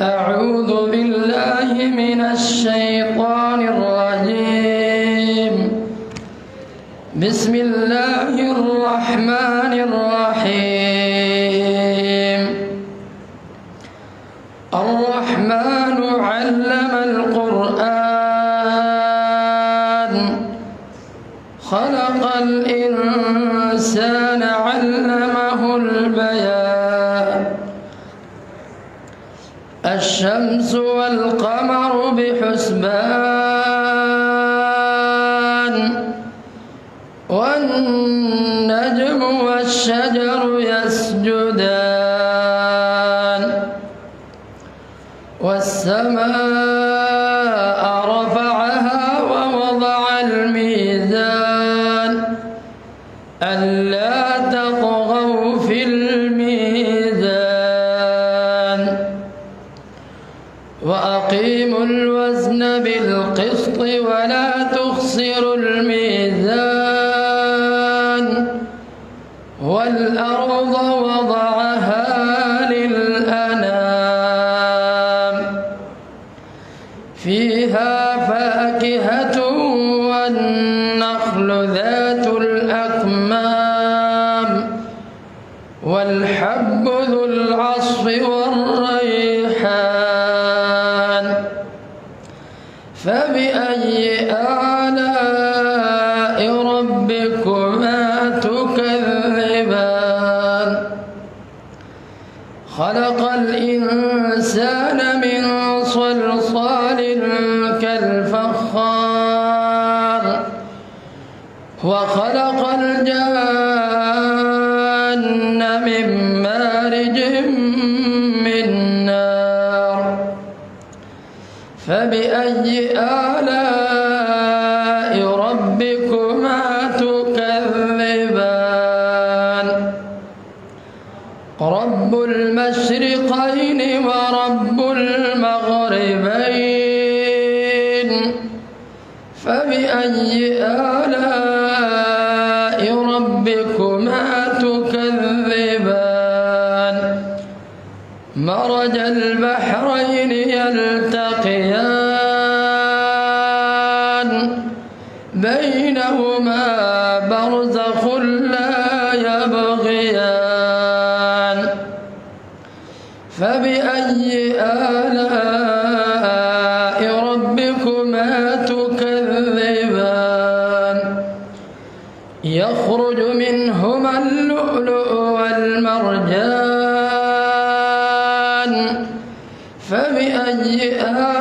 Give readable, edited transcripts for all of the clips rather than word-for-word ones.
أعوذ بالله من الشيطان الرجيم. بسم الله الرحمن الرحيم. الرحمن علم القرآن خلق الإنسان علمه البيان. الشمس والقمر بحسبان والنجم والشجر يسجدان والسماء رفعها ووضع الميزان ألا تطغوا في الميزان وأقيموا الوزن بالقسط ولا تخسروا الميزان والأرض وضعها للأنام فيها فاكهة والنخل ذات الأكمام والحب ذو العصف والريحان. فبأي آلاء ربكما تكذبان؟ خلق الإنسان من صلصال كالفخار وخلق الجان من مارج من نار. فبأي آلاء ربكما تكذبان؟ رب المشرقين ورب المغربين. فبأي آلاء ربكما تكذبان؟ مرج البحرين يلتقيان بينهما برزخ لا يبغيان. فبأي آلاء ربكما تكذبان؟ يخرج منهما اللؤلؤ والمرجان. فبأي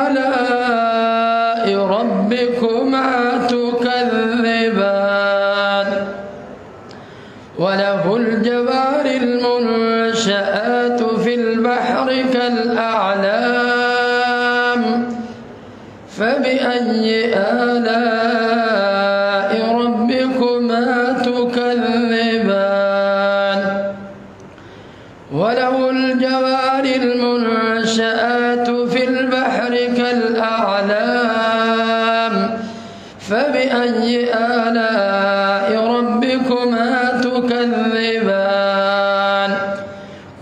آلاء ربكما تكذبان؟ وله الجوار المنشآت في البحر كالأعلام. فبأي آلاء ربكما تكذبان؟ وله الجوار المنشآت في البحر كالأعلام. فبأي آلاء ربكما تكذبان؟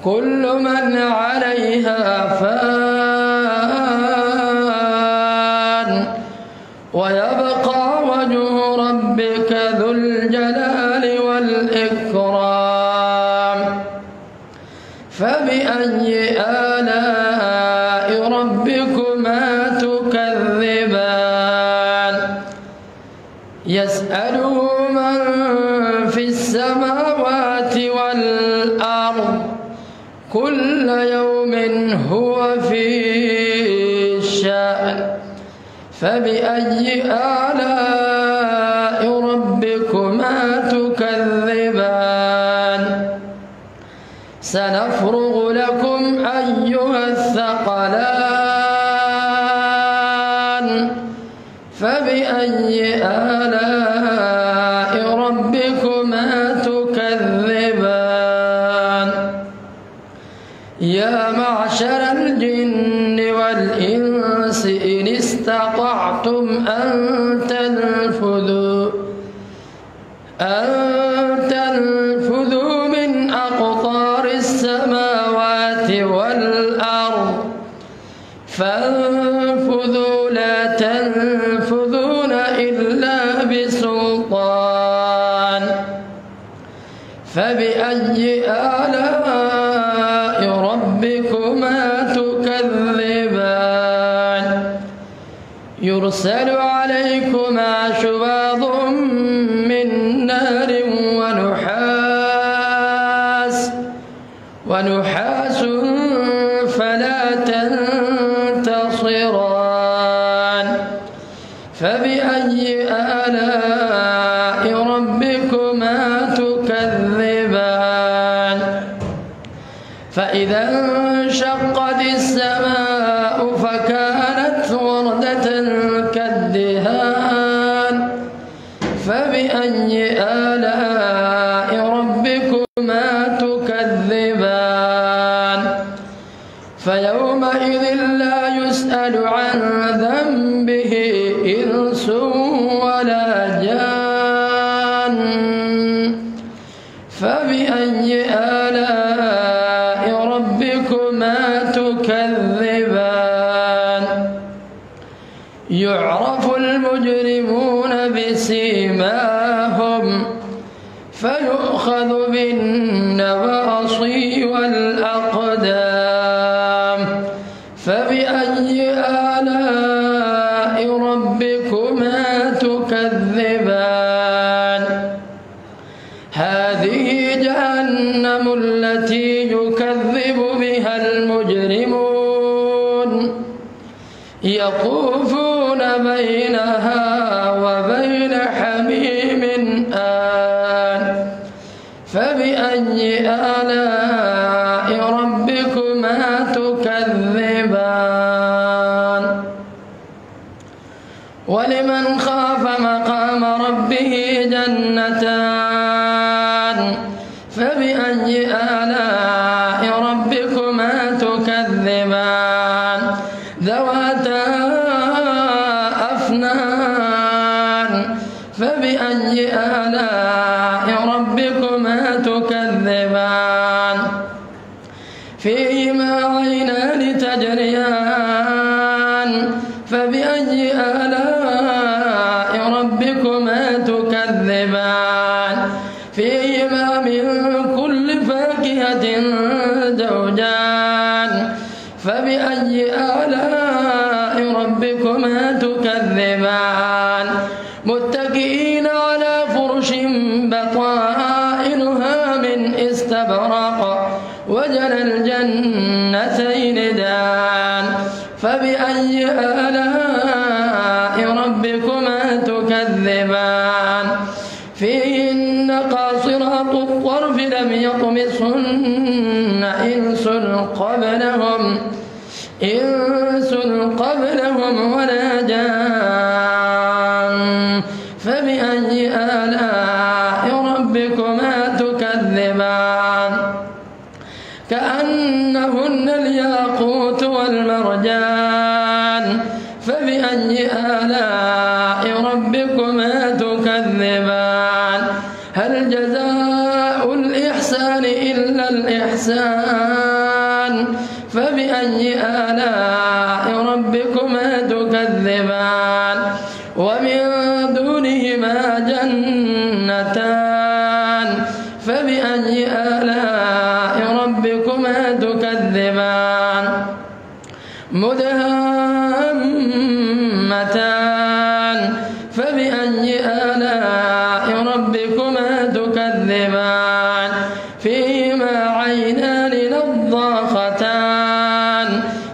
كل من عليها فان ويبقى وجه ربك ذو الجلال والإكرام. فبأي آلاء ربكما تكذبان؟ يسأله من في السماوات والأرض كل يوم هو في شأن. فبأي آلاء ربكما تكذبان؟ سنفرغ لكم أيها الثقلان. فبأي آلاء ربكما تكذبان؟ يا معشر الجن والإنس إن استطعتم أن تنفذوا من أقطار السماوات والأرض فانفذوا لا تنفذون إلا بسلطان فبأي آلاء ربكما تكذبان يرسل عليكما شواظ من نار ونحاس فلا تنتصران فبأي آلاء ربكما تكذبان فإذا انشقت السماء فكانت وردة كالدهان فبأي آلاء ربكما تكذبان فيومئذ لا يسأل عن ذنبه إنس ولا جان فبأي آلاء ربكما تكذبان يعرف المجرمون بسيماهم فيؤخذ بالنواصي والأقدام فبأي آلاء ربكما تكذبان هذه جهنم التي يكذب بها المجرمون يطوفون بينها وبين حميم آن فبأي آلاء ربكما تكذبان ولمن خاف مقام ربه جنتان فبأي آلاء ربكما تكذبان ذواتا أفنان فبأي آلاء ربكما تكذبان فيهما عينان تجريان فبأي آلاء ربكما تكذبان فيهما من كل فاكهة زوجان فبأي آلاء ربكما تكذبان متكئين على فرش بطائنها من استبرق وجنى الجنتين دان فبأي آلاء ربكما تكذبان فيهن قاصرات الطرف لم يطمثهن إنس قبلهم ولا جان فبأي آلاء ربكما تكذبان كأنهن الياقوت والمرجان فبأي آلاء ربكما تكذبان هل جزاء الإحسان إلا الإحسان فبأي آلاء ربكما تكذبان ومن دونهما جنتان فبأي آلاء ربكما تكذبان مدهامتان فبأي آلاء ربكما تكذبان فيهما عينان نضاختان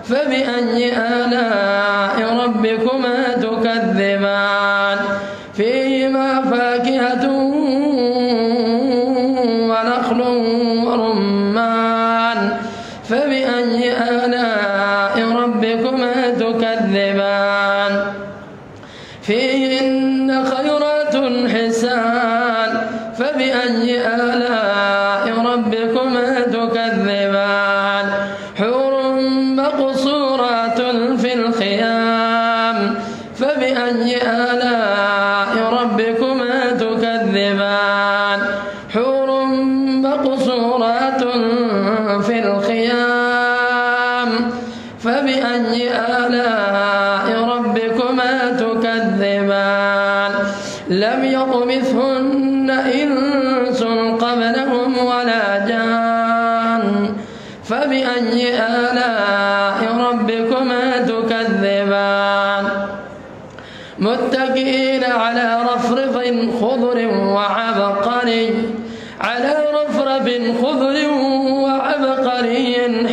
فبأي آلاء ربكما تكذبان فيهما فاكهة ونخل ورمان فبأي آلاء ربكما تكذبان فيهن خيرات حسان فبأي آلاء ربكما تكذبان حور مقصورات في الخيام فبأي آلاء ربكما تكذبان حور مقصورات في الخيام فبأي آلاء ربكما تكذبان لم يطمثهن إنس قبلهم ولا جان فبأي آلاء ربكما تكذبان متكئين على رفرف خضر وعبقري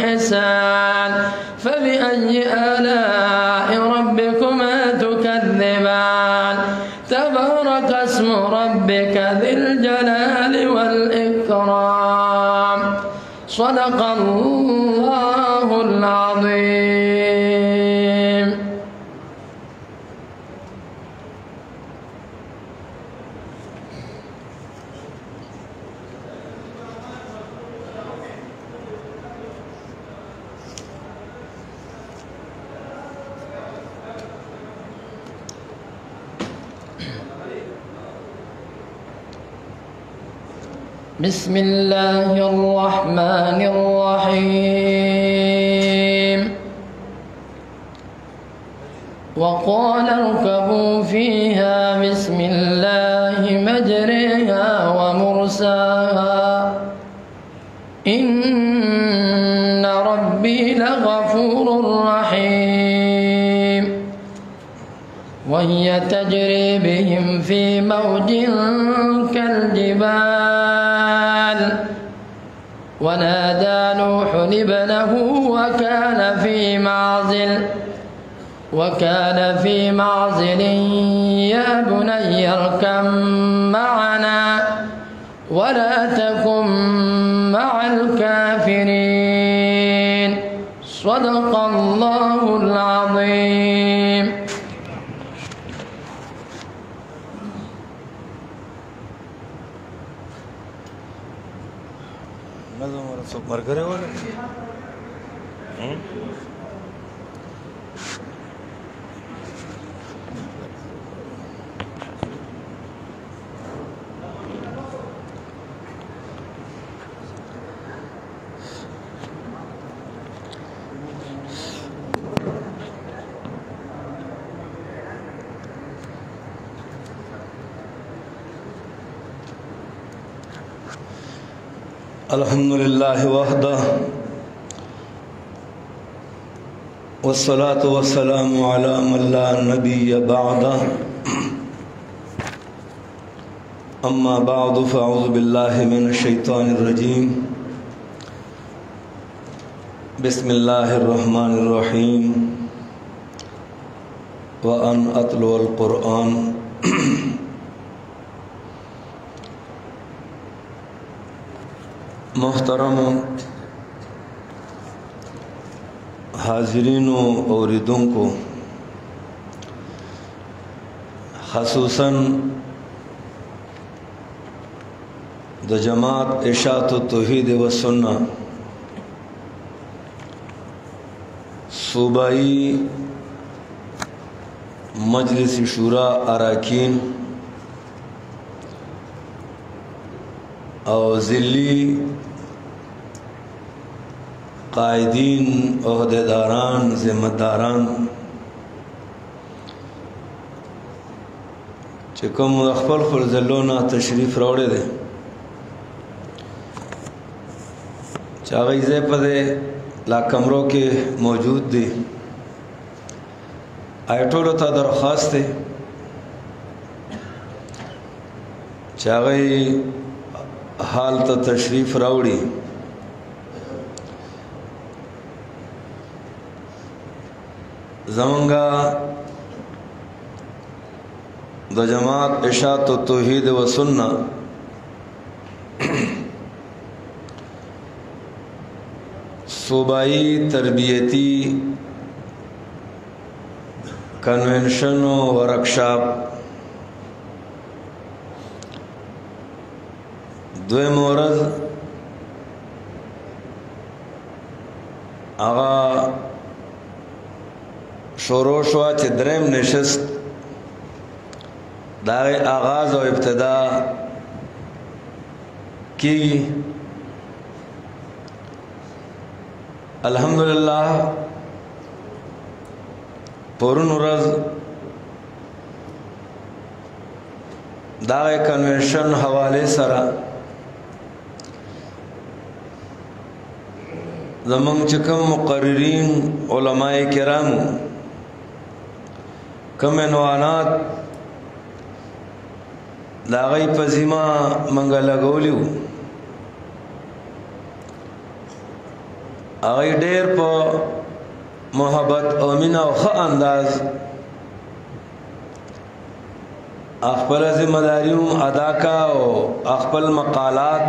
حسان فبأي آلاء ربكما تكذبان تبارك اسم ربك ذي الجلال والإكرام صدق الله العظيم. بسم الله الرحمن الرحيم وقال اركبوا فيها بسم الله مجريها ومرساها إن ربي لغفور رحيم وهي تجري بهم في موج كالجبال ونادى نوح ابنه وكان في معزل يا بني اركب معنا ولا تكن مع الكافرين صدق الله العظيم. الحمد لله وحده والصلاة والسلام على من لا نبي بعده أما بعد فأعوذ بالله من الشيطان الرجيم بسم الله الرحمن الرحيم وأن أتلو القرآن محترم حاضرین و اوریدوں کو خصوصاً د جماعت اشاعت توحید و سنہ صوبائی مجلس شورا اراکین او ذلی قائدین عہدیداران ذمہ داران چې کوم خپل ځلونه تشریف راوړی دی چې هغه یې په دې لا کمرو کې موجود دي ټولو ته درخواست دی چې هغه حال ته تشریف راوړي زمانگا د جماعت اشاعت و توحید و سنہ صوبائی تربیتی کنونشن و ورکشاپ دوی مورز آغا شروع شوا چې دریم نشست دا آغاز او ابتدا کی الحمدللہ پرون ورځ دا کنونشن حواله سره زمونږ چې کوم مقررین علماء کرامو کوم عنوانات د هغوی په ذمه موږ لګولي وو هغوی ډېر په محبت او مینه او ښه انداز خپله ذمه داري هم ادا کا او خپل مقالات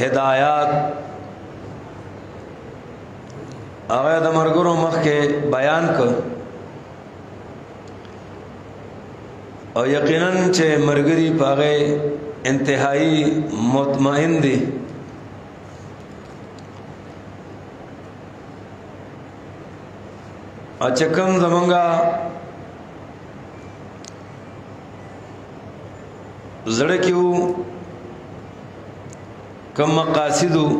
هدایات هغه د مرګرو مخکې بیان کړ او یقینا چې مرګري په هغې انتهایی مطمئن دي او چې کوم زمونږه زړه کې وو کوم مقاصد وو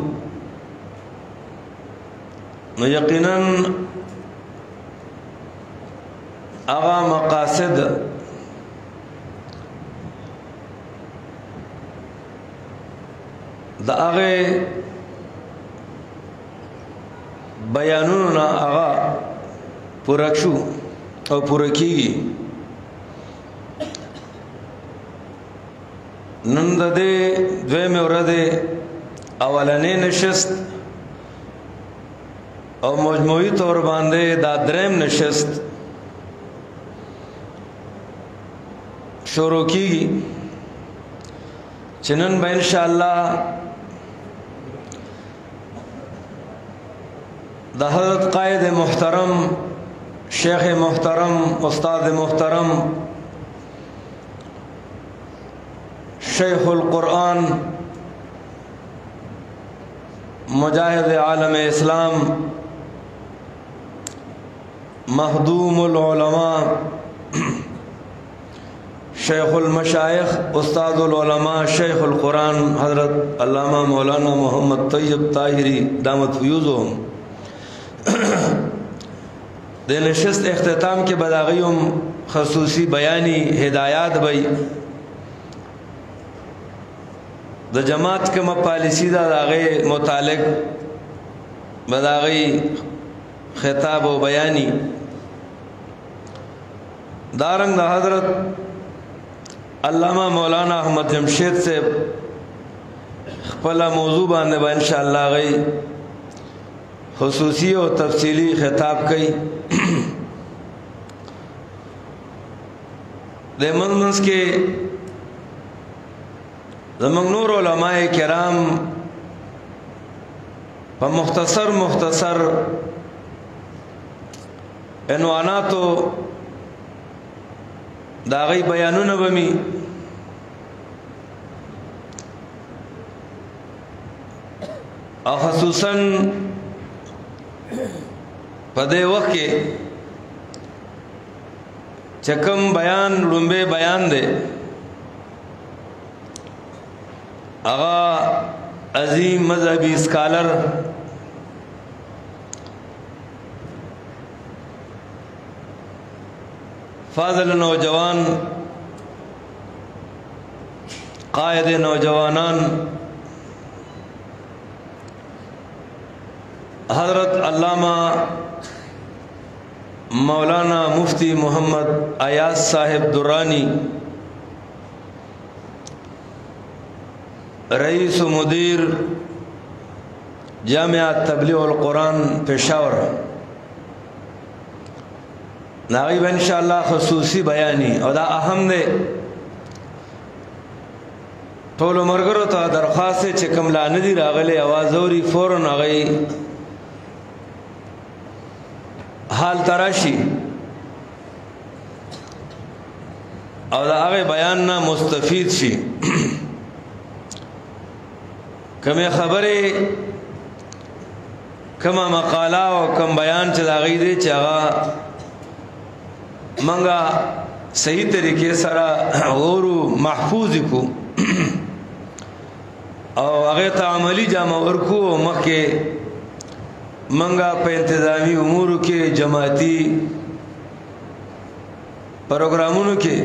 نو یقینا هغه مقاصد د هغې بیانونو نه هغه پوره شو او پوره کېږي نن د دې دویمې ورځې اولنۍ نشست او مجموعي طور باندې دا دریم نشست شروع کېږي چې نن به انشاءالله د حضرت قائد محترم شیخ محترم استاد محترم شیخ القرآن مجاہد عالم اسلام مخدوم العلماء شیخ المشائخ استاد العلماء شیخ القرآن حضرت علامہ مولانا محمد طیب طاہری دامت فیوزهم د نشست اختتام کې بداغیم خصوصی بیانی ہدایات بئی د جماعت کومه پالیسی دا داغه متعلق بداغی خطاب و بیانی دارنگ دا حضرت علامہ مولانا احمد جمشید سے خپلا موضوع باندې با انشاءاللہ غی خصوصی و تفصیلی خطاب کئی دے منز کے زمانگ نور علماء کرام پا مختصر عنواناتو داغی بیانون بمی او خصوصاً پا دے وقت کے چکم بیان لنبے بیان دے آغا عظیم مذہبی اسکالر فاضل نوجوان قائد نوجوانان حضرت علامہ مولانا مفتی محمد ایاز صاحب درانی رئیس و مدیر جامعہ تبلیغ القرآن پشاور ناغیب انشاءاللہ خصوصی بیانی او دا اہم دے طول مرگرو تا درخواست چکم لاندی راغلے آوازوری فوراً آگئی حال تراشی او دا آگئی بیان نا مستفید شی کمی خبری کما مقالا و کم بیان چا دا آگئی دے چاگا منگا صحیح طریقے سرا غورو محفوظ کو او اغیتا عملی جامع ورکو مکہ منگا پہ انتظامی امور کے جماعتی پروګرامونو کې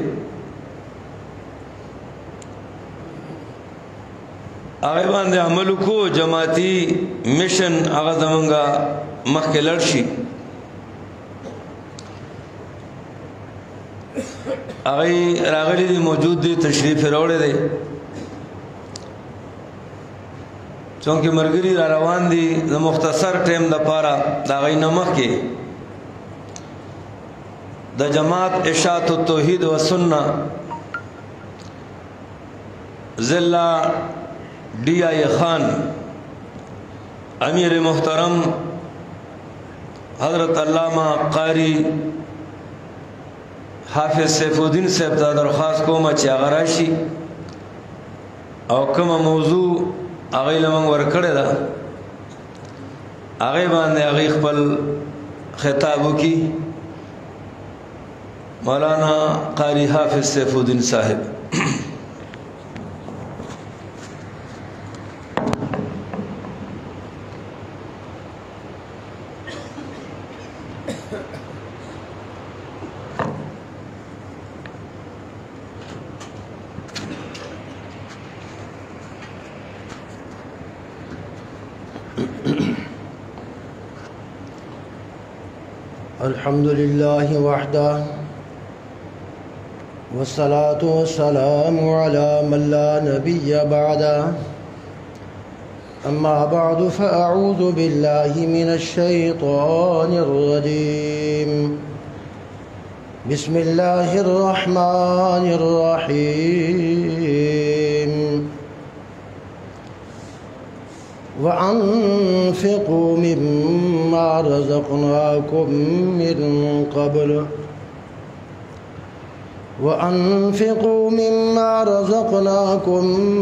هغه باندې عمل کو جماعتي میشن هغه زمونږه مخکې لړ شي. هغه راغلي دي، موجود دي، تشریف راوړی دی. چونکه مرګري را روان دي د مختصر ټیم د پاره د هغې نه مخکې د جماعت اشاعت التوحید و سنه ضلع ڈی آئی خان امیر محترم حضرت علامہ قاری حافظ سیف الدین صاحب ته درخواست کوم چې هغه راشي او کومه موضوع هغې له موږ ورکړې ده هغې باندې هغې خپل خطاب وکړي. مولانا قاری حافظ سیف الدین صاحب. الحمد لله وحده والصلاة والسلام على من لا نبي بعده. أما بعد فأعوذ بالله من الشيطان الرجيم. بسم الله الرحمن الرحيم. وأنفقوا مما رزقناكم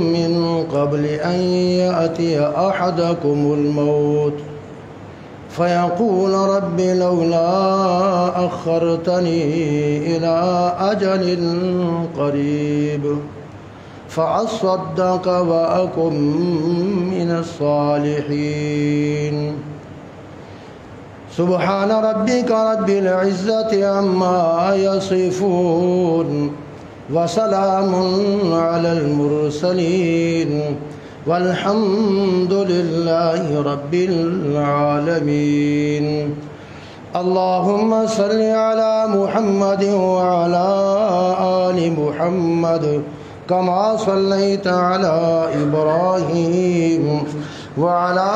من قبل أن يأتي أحدكم الموت فيقول رب لولا أخرتني إلى أجل قريب فأصدق وأكن من الصالحين. سبحان ربك رب العزة عما يصفون وسلام على المرسلين والحمد لله رب العالمين. اللهم صل على محمد وعلى آل محمد كما صليت على إبراهيم وعلى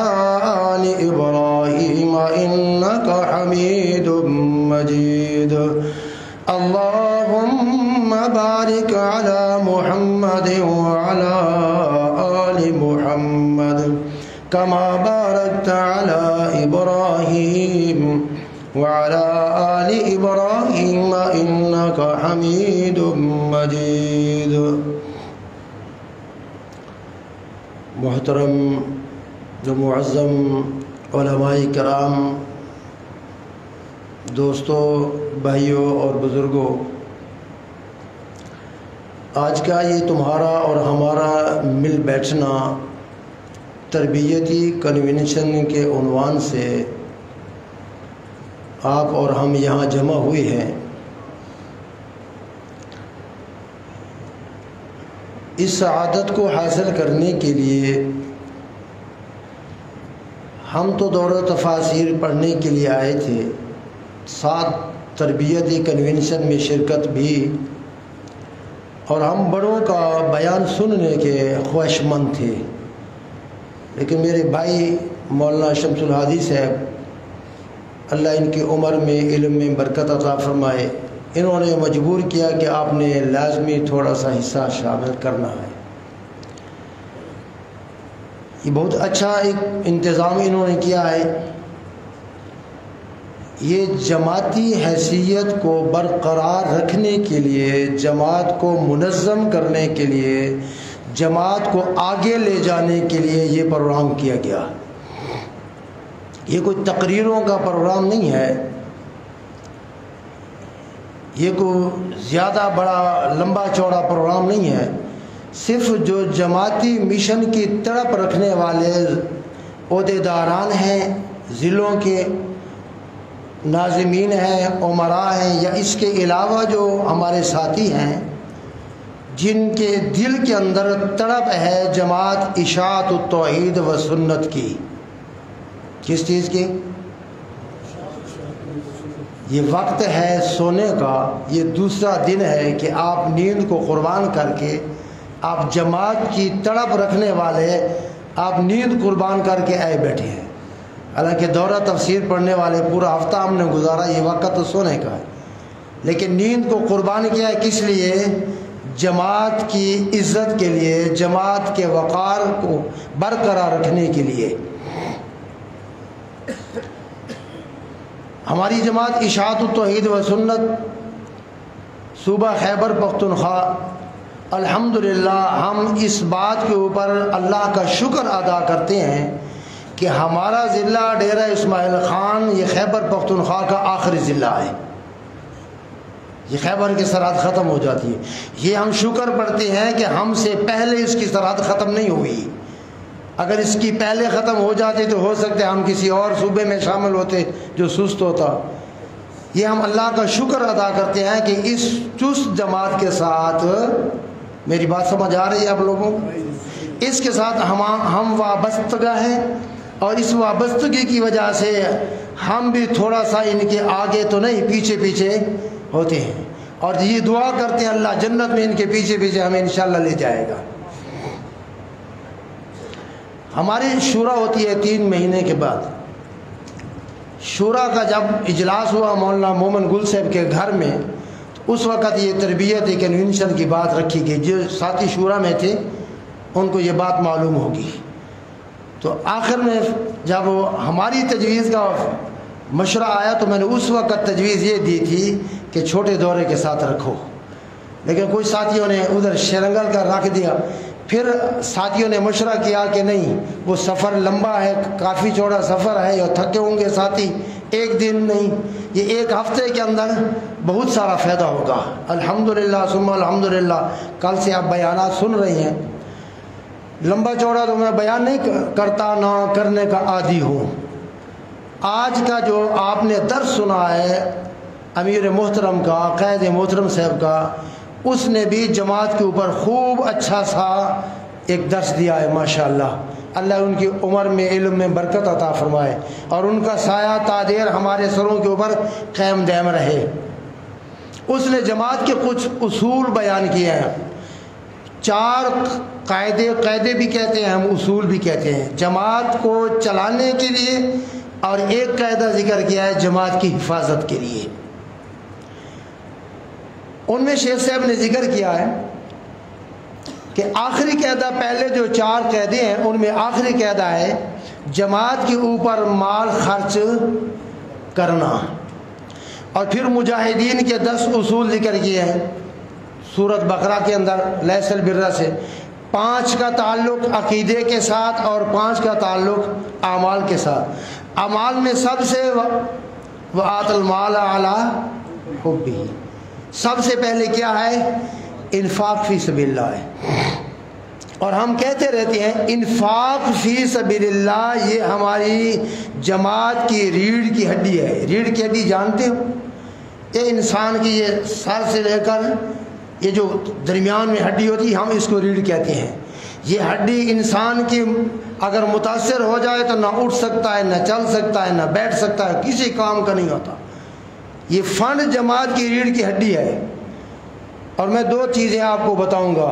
آل إبراهيم إنك حميد مجيد. اللهم بارك على محمد وعلى آل محمد كما باركت على إبراهيم وعلى آل إبراهيم إنك حميد مجيد. محترم جو معظم علماء کرام، دوستوں، بھائیوں اور بزرگوں، آج کا یہ تمہارا اور ہمارا مل بیٹھنا تربیتی کنونشن کے عنوان سے آپ اور ہم یہاں جمع ہوئے ہیں. اس سعادت کو حاصل کرنے کے لیے ہم تو دورہ تفاسیر پڑھنے کے لیے آئے تھے، ساتھ تربیتی کنونشن میں شرکت بھی، اور ہم بڑوں کا بیان سننے کے خواہشمند تھے. لیکن میرے بھائی مولانا شمس الحادی صاحب، اللہ ان کی عمر میں علم میں برکت عطا فرمائے، انہوں نے مجبور کیا کہ آپ نے لازمی تھوڑا سا حصہ شامل کرنا ہے. یہ بہت اچھا ایک انتظام انہوں نے کیا ہے. یہ جماعتی حیثیت کو برقرار رکھنے کے لیے، جماعت کو منظم کرنے کے لیے، جماعت کو آگے لے جانے کے لیے یہ پروگرام کیا گیا. یہ کوئی تقریروں کا پروگرام نہیں ہے، یہ کوئی زیادہ بڑا لمبا چوڑا پروگرام نہیں ہے. صرف جو جماعتی مشن کی تڑپ رکھنے والے عہدیداران ہیں ضلعوں کے، ناظمین ہیں، عمراء ہیں، یا اس کے علاوہ جو ہمارے ساتھی ہیں جن کے دل کے اندر تڑپ ہے جماعت اشاعت التوحید و سنت کی، کس چیز کی؟ یہ وقت ہے سونے کا، یہ دوسرا دن ہے کہ آپ نیند کو قربان کر کے، آپ جماعت کی تڑپ رکھنے والے، آپ نیند قربان کر کے آئے بیٹھے ہیں۔ حالانکہ دورہ تفسیر پڑھنے والے پورا ہفتہ ہم نے گزارا، یہ وقت تو سونے کا ہے، لیکن نیند کو قربان کیا ہے کس لیے؟ جماعت کی عزت کے لیے، جماعت کے وقار کو برقرار رکھنے کے لیے۔ ہماری جماعت اشاعت التوحید و سنت صوبہ خیبر پختونخوا، الحمدللہ ہم اس بات کے اوپر اللہ کا شکر ادا کرتے ہیں کہ ہمارا ضلع ڈیرہ اسماعیل خان یہ خیبر پختونخوا کا آخری ضلع ہے، یہ خیبر کی سرحد ختم ہو جاتی ہے۔ یہ ہم شکر پڑھتے ہیں کہ ہم سے پہلے اس کی سرحد ختم نہیں ہوئی، اگر اس کی پہلے ختم ہو جاتی تو ہو سکتے ہم کسی اور صوبے میں شامل ہوتے جو سست ہوتا۔ یہ ہم اللہ کا شکر ادا کرتے ہیں کہ اس چست جماعت کے ساتھ، میری بات سمجھ آ رہی ہے آپ لوگوں کو؟ اس کے ساتھ ہم وابستگی ہیں، اور اس وابستگی کی وجہ سے ہم بھی تھوڑا سا ان کے آگے تو نہیں، پیچھے پیچھے ہوتے ہیں، اور یہ دعا کرتے ہیں اللہ جنت میں ان کے پیچھے پیچھے ہمیں انشاءاللہ لے جائے گا۔ ہماری شورا ہوتی ہے 3 مہینے کے بعد۔ شورا کا جب اجلاس ہوا مولانا مومن گل صاحب کے گھر میں، تو اس وقت یہ تربیت کنونشن کی بات رکھی گئی۔ جو ساتھی شورا میں تھے ان کو یہ بات معلوم ہوگی۔ تو آخر میں جب ہماری تجویز کا مشورہ آیا تو میں نے اس وقت تجویز یہ دی تھی کہ چھوٹے دورے کے ساتھ رکھو، لیکن کچھ ساتھیوں نے ادھر شرنگل کا رکھ دیا۔ پھر ساتھیوں نے مشورہ کیا کہ نہیں، وہ سفر لمبا ہے، کافی چوڑا سفر ہے، اور تھکے ہوں گے ساتھی، ایک دن نہیں، یہ 1 ہفتے کے اندر بہت سارا فائدہ ہوگا۔ الحمدللہ ثم الحمدللہ کل سے آپ بیانات سن رہے ہیں۔ لمبا چوڑا تو میں بیان نہیں کرتا، نہ کرنے کا عادی ہوں۔ آج کا جو آپ نے درس سنا ہے امیر محترم کا، قائد محترم صاحب کا، اس نے بھی جماعت کے اوپر خوب اچھا سا ایک درس دیا ہے ماشاءاللہ۔ اللہ ان کی عمر میں علم میں برکت عطا فرمائے، اور ان کا سایہ تادیر ہمارے سروں کے اوپر قائم دائم رہے۔ اس نے جماعت کے کچھ اصول بیان کیے ہیں، 4 قاعدے بھی کہتے ہیں ہم، اصول بھی کہتے ہیں جماعت کو چلانے کے لیے، اور ایک قاعدہ ذکر کیا ہے جماعت کی حفاظت کے لیے۔ ان میں شیخ صاحب نے ذکر کیا ہے کہ آخری قاعدہ، پہلے جو 4 قاعدے ہیں ان میں آخری قاعدہ ہے جماعت کے اوپر مال خرچ کرنا، اور پھر مجاہدین کے 10 اصول ذکر کیے ہیں سورۃ بقرہ کے اندر، لیس البر سے 5 کا تعلق عقیدے کے ساتھ اور 5 کا تعلق اعمال کے ساتھ۔ اعمال میں سب سے وآت المال علی حبہ، سب سے پہلے کیا ہے؟ انفاق فی سبیل اللہ ہے۔ اور ہم کہتے رہتے ہیں انفاق فی سبیل اللہ یہ ہماری جماعت کی ریڑھ کی ہڈی ہے۔ ریڑھ کی ہڈی جانتے ہو؟ یہ انسان کی یہ سر سے لے کر یہ جو درمیان میں ہڈی ہوتی ہے، ہم اس کو ریڑھ کہتے ہیں۔ یہ ہڈی انسان کی اگر متاثر ہو جائے تو نہ اٹھ سکتا ہے، نہ چل سکتا ہے، نہ بیٹھ سکتا ہے، کسی کام کا نہیں ہوتا۔ یہ فنڈ جماعت کی ریڑھ کی ہڈی ہے۔ اور میں 2 چیزیں آپ کو بتاؤں گا،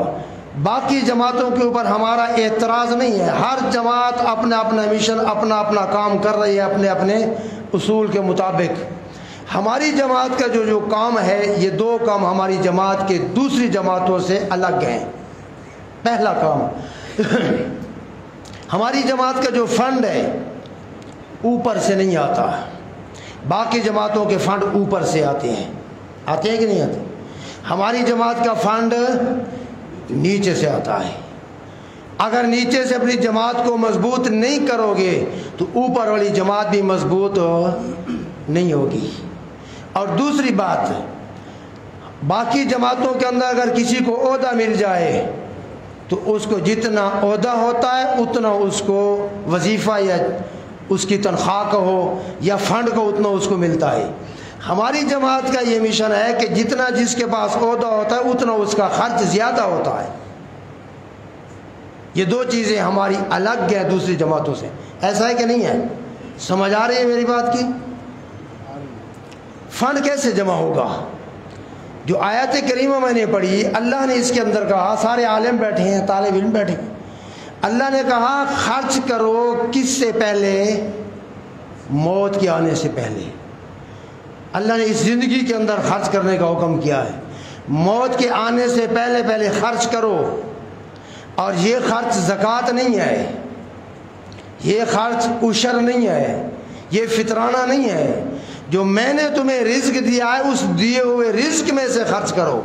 باقی جماعتوں کے اوپر ہمارا اعتراض نہیں ہے، ہر جماعت اپنا اپنا مشن، اپنا اپنا کام کر رہی ہے اپنے اپنے اصول کے مطابق۔ ہماری جماعت کا جو کام ہے، یہ 2 کام ہماری جماعت کے دوسری جماعتوں سے الگ ہیں۔ پہلا کام، ہماری جماعت کا جو فنڈ ہے اوپر سے نہیں آتا، باقی جماعتوں کے فنڈ اوپر سے آتے ہیں کہ نہیں آتے؟ ہماری جماعت کا فنڈ نیچے سے آتا ہے۔ اگر نیچے سے اپنی جماعت کو مضبوط نہیں کرو گے تو اوپر والی جماعت بھی مضبوط نہیں ہوگی۔ اور دوسری بات، باقی جماعتوں کے اندر اگر کسی کو عہدہ مل جائے تو اس کو جتنا عہدہ ہوتا ہے اتنا اس کو وظیفہ یا اس کی تنخواہ کا ہو یا فنڈ کا اتنا اس کو ملتا ہے۔ ہماری جماعت کا یہ مشن ہے کہ جتنا جس کے پاس عہدہ ہوتا ہے اتنا اس کا خرچ زیادہ ہوتا ہے۔ یہ دو چیزیں ہماری الگ ہیں دوسری جماعتوں سے، ایسا ہے کہ نہیں ہے؟ سمجھ آ رہی ہے میری بات کی؟ فنڈ کیسے جمع ہوگا؟ جو آیت کریمہ میں نے پڑھی، اللہ نے اس کے اندر کہا، سارے عالم بیٹھے ہیں، طالب علم بیٹھے ہیں، اللہ نے کہا خرچ کرو کس سے پہلے؟ موت کے آنے سے پہلے۔ اللہ نے اس زندگی کے اندر خرچ کرنے کا حکم کیا ہے، موت کے آنے سے پہلے پہلے خرچ کرو۔ اور یہ خرچ زکوٰۃ نہیں ہے، یہ خرچ عشر نہیں ہے، یہ فطرانہ نہیں ہے۔ جو میں نے تمہیں رزق دیا ہے اس دیے ہوئے رزق میں سے خرچ کرو۔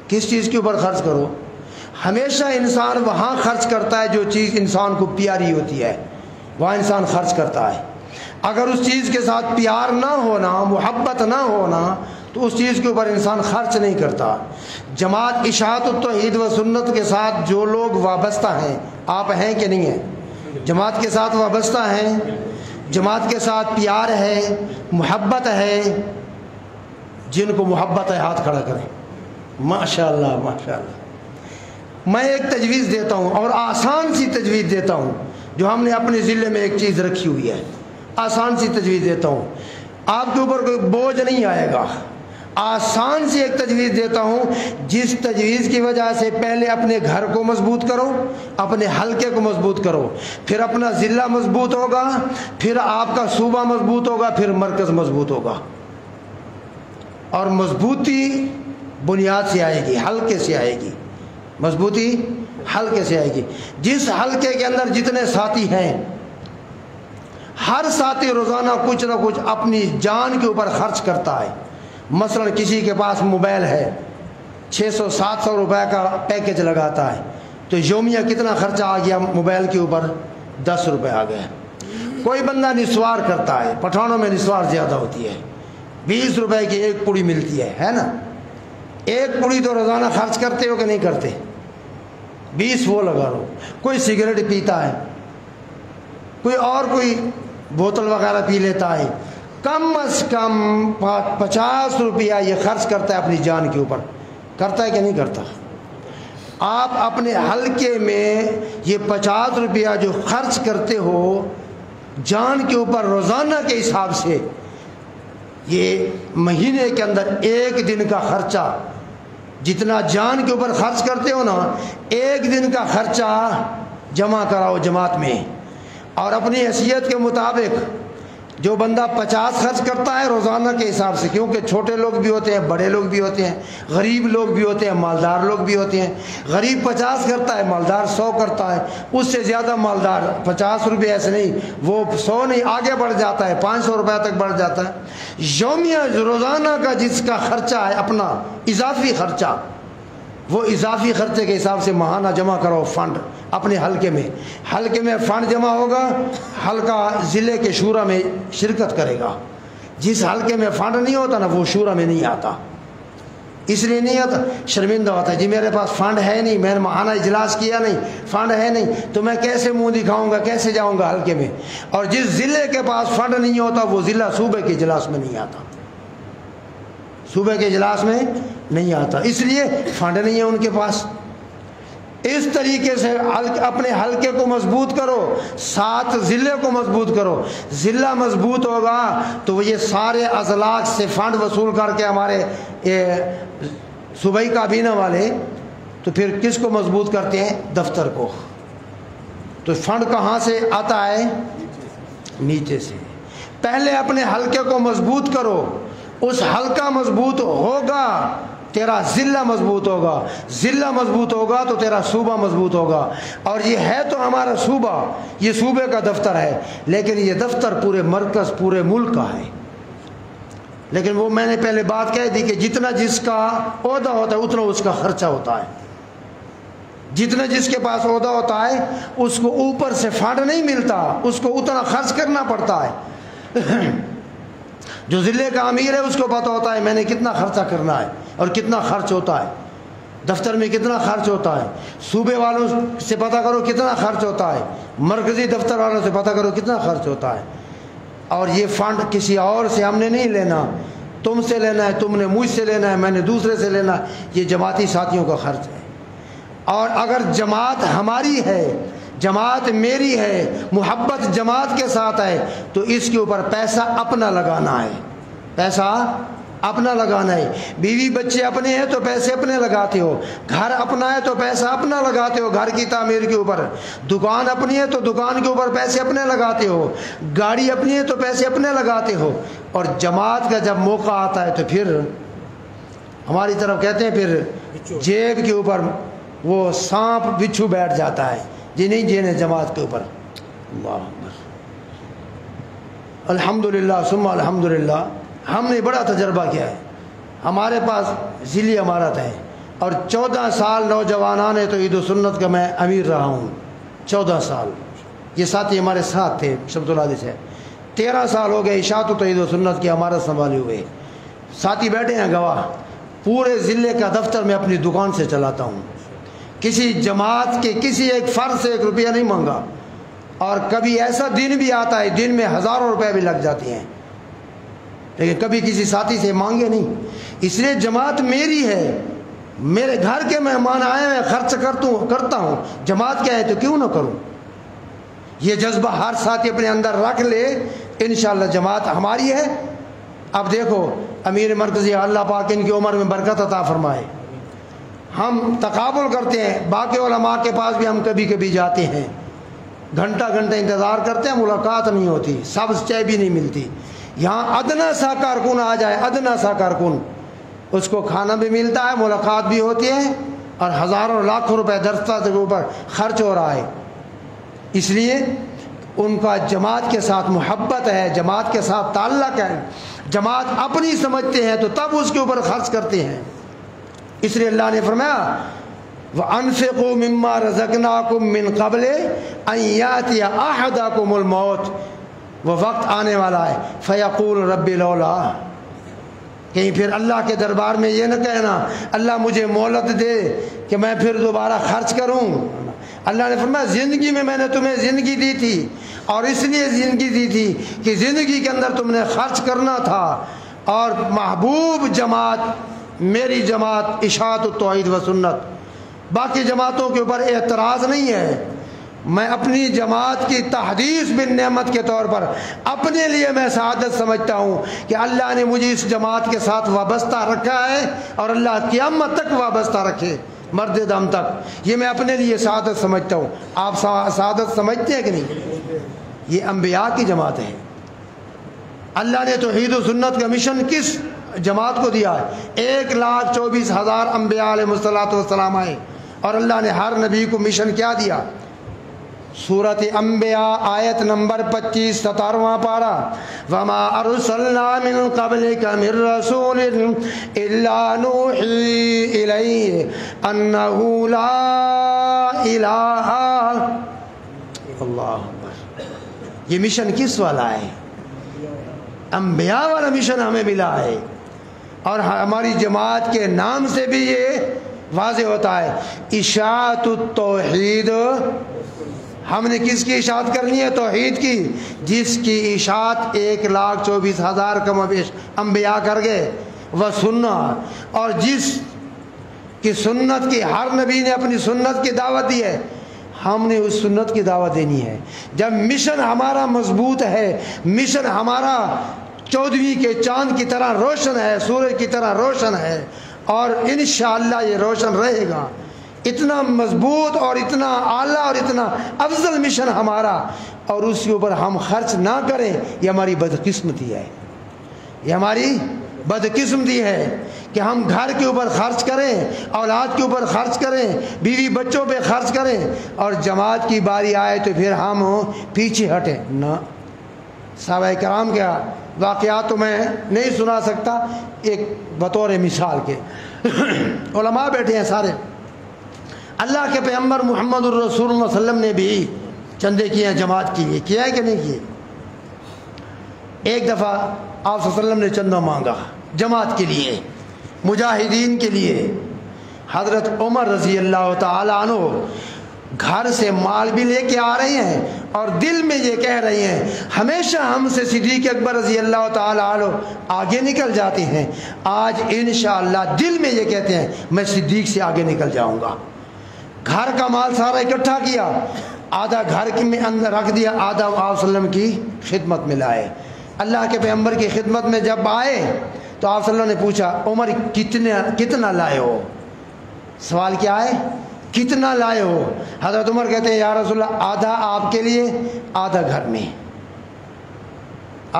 کس چیز کے اوپر خرچ کرو؟ ہمیشہ انسان وہاں خرچ کرتا ہے جو چیز انسان کو پیاری ہوتی ہے، وہاں انسان خرچ کرتا ہے۔ اگر اس چیز کے ساتھ پیار نہ ہونا، محبت نہ ہونا، تو اس چیز کے اوپر انسان خرچ نہیں کرتا۔ جماعت اشاعت التوحید و سنت کے ساتھ جو لوگ وابستہ ہیں، آپ ہیں کہ نہیں ہیں؟ جماعت کے ساتھ وابستہ ہیں، جماعت کے ساتھ پیار ہے، محبت ہے، جن کو محبت ہے ہاتھ کھڑا کریں۔ ماشاءاللہ ماشاءاللہ۔ میں ایک تجویز دیتا ہوں اور آسان سی تجویز دیتا ہوں، جو ہم نے اپنے ضلع میں ایک چیز رکھی ہوئی ہے، آسان سی تجویز دیتا ہوں، آپ کے اوپر کوئی بوجھ نہیں آئے گا۔ آسان سی ایک تجویز دیتا ہوں، جس تجویز کی وجہ سے پہلے اپنے گھر کو مضبوط کرو، اپنے حلقے کو مضبوط کرو، پھر اپنا ضلع مضبوط ہوگا، پھر آپ کا صوبہ مضبوط ہوگا، پھر مرکز مضبوط ہوگا۔ اور مضبوطی بنیاد سے آئے گی، حلقے سے آئے گی، مضبوطی حلقے سے آئے گی۔ جس حلقے کے اندر جتنے ساتھی ہیں، ہر ساتھی روزانہ کچھ نہ کچھ اپنی جان کے اوپر خرچ کرتا ہے۔ مثلا کسی کے پاس موبائل ہے، 600-700 روپے کا پیکج لگاتا ہے، تو یومیہ کتنا خرچہ آ گیا موبائل کے اوپر؟ 10 روپے آ گیا۔ کوئی بندہ نسوار کرتا ہے، پٹھانوں میں نسوار زیادہ ہوتی ہے، 20 روپے کی ایک پوڑی ملتی ہے نا؟ ایک پوڑی تو روزانہ خرچ کرتے ہو کہ نہیں کرتے؟ 20 وہ لگا لو۔ کوئی سگریٹ پیتا ہے، کوئی اور کوئی بوتل وغیرہ پی لیتا ہے، کم از کم 50 روپیہ یہ خرچ کرتا ہے اپنی جان کے اوپر، کرتا ہے کہ نہیں کرتا؟ آپ اپنے حلقے میں یہ 50 روپیہ جو خرچ کرتے ہو جان کے اوپر روزانہ کے حساب سے، یہ مہینے کے اندر ایک دن کا خرچہ، جتنا جان کے اوپر خرچ کرتے ہو نا، ایک دن کا خرچہ جمع کراؤ جماعت میں۔ اور اپنی حیثیت کے مطابق جو بندہ 50 خرچ کرتا ہے روزانہ کے حساب سے، کیونکہ چھوٹے لوگ بھی ہوتے ہیں، بڑے لوگ بھی ہوتے ہیں، غریب لوگ بھی ہوتے ہیں، مالدار لوگ بھی ہوتے ہیں۔ غریب 50 کرتا ہے، مالدار 100 کرتا ہے، اس سے زیادہ مالدار 50 روپے ایسے نہیں، وہ 100 نہیں آگے بڑھ جاتا ہے، 500 روپے تک بڑھ جاتا ہے۔ یومیہ روزانہ کا جس کا خرچہ ہے اپنا اضافی خرچہ، وہ اضافی خرچے کے حساب سے ماہانہ جمع کرو فنڈ اپنے حلقے میں۔ حلقے میں فنڈ جمع ہوگا، حلقہ ضلع کے شورا میں شرکت کرے گا۔ جس حلقے میں فنڈ نہیں ہوتا نا، وہ شورا میں نہیں آتا۔ اس لیے نہیں آتا، شرمندہ ہوتا ہے، جی میرے پاس فنڈ ہے نہیں، میں نے ماہانہ اجلاس کیا نہیں، فنڈ ہے نہیں، تو میں کیسے منہ دکھاؤں گا، کیسے جاؤں گا حلقے میں۔ اور جس ضلع کے پاس فنڈ نہیں ہوتا، وہ ضلع صوبے کے اجلاس میں نہیں آتا، صوبے کے اجلاس میں نہیں آتا، اس لیے فنڈ نہیں ہے ان کے پاس۔ اس طریقے سے اپنے حلقے کو مضبوط کرو، 7 ضلع کو مضبوط کرو۔ ضلع مضبوط ہوگا تو وہ یہ سارے اضلاع سے فنڈ وصول کر کے ہمارے صوبائی کابینہ والے تو پھر کس کو مضبوط کرتے ہیں؟ دفتر کو۔ تو فنڈ کہاں سے آتا ہے؟ نیچے سے۔ پہلے اپنے حلقے کو مضبوط کرو، اس حلقہ مضبوط ہوگا تیرا ضلع مضبوط ہوگا، ضلع مضبوط ہوگا تو تیرا صوبہ مضبوط ہوگا۔ اور یہ ہے تو ہمارا صوبہ، یہ صوبے کا دفتر ہے، لیکن یہ دفتر پورے مرکز پورے ملک کا ہے۔ لیکن وہ میں نے پہلے بات کہہ دی کہ جتنا جس کا عہدہ ہوتا ہے اتنا اس کا خرچہ ہوتا ہے۔ جتنا جس کے پاس عہدہ ہوتا ہے اس کو اوپر سے فنڈ نہیں ملتا، اس کو اتنا خرچ کرنا پڑتا ہے۔ جو ضلع کا امیر ہے اس کو پتہ ہوتا ہے میں نے کتنا خرچہ کرنا ہے اور کتنا خرچ ہوتا ہے۔ دفتر میں کتنا خرچ ہوتا ہے، صوبے والوں سے پتہ کرو کتنا خرچ ہوتا ہے، مرکزی دفتر والوں سے پتہ کرو کتنا خرچ ہوتا ہے. اور یہ فنڈ کسی اور سے ہم نے نہیں لینا، تم سے لینا ہے، تم نے مجھ سے لینا ہے، میں نے دوسرے سے لینا ہے. یہ جماعتی ساتھیوں کا خرچ ہے. اور اگر جماعت ہماری ہے، جماعت میری ہے، محبت جماعت کے ساتھ ہے، تو اس کے اوپر پیسہ اپنا لگانا ہے، پیسہ اپنا لگانا ہے. بیوی بچے اپنے ہیں تو پیسے اپنے لگاتے ہو، گھر اپنا ہے تو پیسہ اپنا لگاتے ہو گھر کی تعمیر کے اوپر، دکان اپنی ہے تو دکان کے اوپر پیسے اپنے لگاتے ہو، گاڑی اپنی ہے تو پیسے اپنے لگاتے ہو. اور جماعت کا جب موقع آتا ہے تو پھر ہماری طرف کہتے ہیں پھر جیب کے اوپر وہ سانپ بچھو بیٹھ جاتا ہے. جی نہیں جینے جماعت کے اوپر. اللہ اکبر. الحمدللہ ثم الحمدللہ ہم نے بڑا تجربہ کیا ہے. ہمارے پاس ضلعی امارت ہے اور 14 سال نوجوانان توحید و سنت کا میں امیر رہا ہوں. 14 سال. یہ ساتھی ہمارے ساتھ تھے شمس الحدیث سے. 13 سال ہو گئے اشاعت و توحید و سنت کی امارت سنبھالے ہوئے. ساتھی بیٹھے ہیں گواہ. پورے ضلع کا دفتر میں اپنی دکان سے چلاتا ہوں. کسی جماعت کے کسی ایک فرد سے 1 روپیہ نہیں مانگا. اور کبھی ایسا دن بھی آتا ہے دن میں ہزاروں روپے بھی لگ جاتے ہیں، لیکن کبھی کسی ساتھی سے مانگے نہیں. اس لیے جماعت میری ہے. میرے گھر کے مہمان آئے میں خرچ کرتا ہوں. جماعت کیا ہے تو کیوں نہ کروں. یہ جذبہ ہر ساتھی اپنے اندر رکھ لے، انشاءاللہ جماعت ہماری ہے. اب دیکھو امیر مرکزی اللہ پاک ان کی عمر میں برکت عطا فرمائے. ہم تقابل کرتے ہیں، باقی علماء کے پاس بھی ہم کبھی کبھی جاتے ہیں، گھنٹہ انتظار کرتے ہیں، ملاقات نہیں ہوتی، سبز چائے بھی نہیں ملتی. یہاں ادنا سا کارکن آ جائے، ادنا سا کارکن، اس کو کھانا بھی ملتا ہے، ملاقات بھی ہوتی ہے، اور ہزاروں لاکھوں روپے درستہ کے اوپر خرچ ہو رہا ہے. اس لیے ان کا جماعت کے ساتھ محبت ہے، جماعت کے ساتھ تعلق ہے. جماعت اپنی سمجھتے ہیں تو تب اس کے اوپر خرچ کرتے ہیں. اس لیے اللہ نے فرمایا وَأَنفِقُوا مِمَّا رَزَقْنَاكُم مِّن قَبْلِ أَن يَأْتِيَ أَحَدَكُمُ الْمَوْتُ. وہ وقت آنے والا ہے فَيَقُولُ رَبِّ لَوْلَا. کہیں پھر اللہ کے دربار میں یہ نہ کہنا اللہ مجھے مہلت دے کہ میں پھر دوبارہ خرچ کروں. اللہ نے فرمایا زندگی میں نے تمہیں زندگی دی تھی، اور اس لیے زندگی دی تھی کہ زندگی کے اندر تم نے خرچ کرنا تھا. اور محبوب جماعت میری جماعت اشاعت التوحید و سنت. باقی جماعتوں کے اوپر اعتراض نہیں ہے. میں اپنی جماعت کی تحدیث بن نعمت کے طور پر اپنے لیے میں سعادت سمجھتا ہوں کہ اللہ نے مجھے اس جماعت کے ساتھ وابستہ رکھا ہے، اور اللہ قیامت تک وابستہ رکھے، مرد دم تک. یہ میں اپنے لیے سعادت سمجھتا ہوں. آپ سعادت سمجھتے ہیں کہ نہیں؟ یہ انبیاء کی جماعت ہے. اللہ نے توحید و سنت کا مشن کس جماعت کو دیا ہے؟ 1,24,000 انبیاء علیہ السلام آئے، اور اللہ نے ہر نبی کو مشن کیا دیا؟ سورۃ انبیاء آیت نمبر 25 17واں پارہ وما ارسلنا من قبلک من رسول الا نوحی الیہ انہ لا الہ. اللہ اکبر. یہ مشن کس والا ہے؟ انبیاء والا مشن ہمیں ملا ہے. اور ہماری جماعت کے نام سے بھی یہ واضح ہوتا ہے اشاعت التوحید. ہم نے کس کی اشاعت کرنی ہے؟ توحید کی، جس کی اشاعت 1,24,000 کم و بیش انبیاء کر گئے. وہ سنت، اور جس کی سنت کی ہر نبی نے اپنی سنت کی دعوت دی ہے، ہم نے اس سنت کی دعوت دینی ہے. جب مشن ہمارا مضبوط ہے، مشن ہمارا 14ویں کے چاند کی طرح روشن ہے، سورج کی طرح روشن ہے، اور انشاءاللہ یہ روشن رہے گا. اتنا مضبوط اور اتنا اعلیٰ اور اتنا افضل مشن ہمارا، اور اس کے اوپر ہم خرچ نہ کریں، یہ ہماری بدقسمتی ہے. یہ ہماری بدقسمتی ہے کہ ہم گھر کے اوپر خرچ کریں، اولاد کے اوپر خرچ کریں، بیوی بچوں پہ خرچ کریں، اور جماعت کی باری آئے تو پھر ہم پیچھے ہٹیں. نہ. صحابہ کرام کے واقعات تو میں نہیں سنا سکتا، ایک بطور مثال کے علماء بیٹھے ہیں سارے. اللہ کے پیغمبر محمد الرسول اللہ صلی اللہ علیہ وسلم نے بھی چندے کیے ہیں جماعت کے لیے، کیا ہے کہ نہیں کیے؟ ایک دفعہ آپ صلی اللہ علیہ وسلم نے چندہ مانگا جماعت کے لیے، مجاہدین کے لیے. حضرت عمر رضی اللہ تعالیٰ عنہ گھر سے مال بھی لے کے آ رہے ہیں اور دل میں یہ کہہ رہے ہیں ہمیشہ ہم سے صدیق اکبر رضی اللہ تعالیٰ عنہ آگے نکل جاتے ہیں، آج انشاءاللہ دل میں یہ کہتے ہیں میں صدیق سے آگے نکل جاؤں گا۔ گھر کا مال سارا اکٹھا کیا، آدھا گھر میں اندر رکھ دیا، آدھا آپ صلی اللہ علیہ وسلم کی خدمت میں لائے۔ اللہ کے پیغمبر کی خدمت میں جب آئے تو آپ صلی اللہ علیہ وسلم نے پوچھا عمر کتنا لائے ہو؟ سوال کیا ہے؟ کتنا لائے ہو؟ حضرت عمر کہتے ہیں یا رسول اللہ آدھا آپ کے لیے آدھا گھر میں،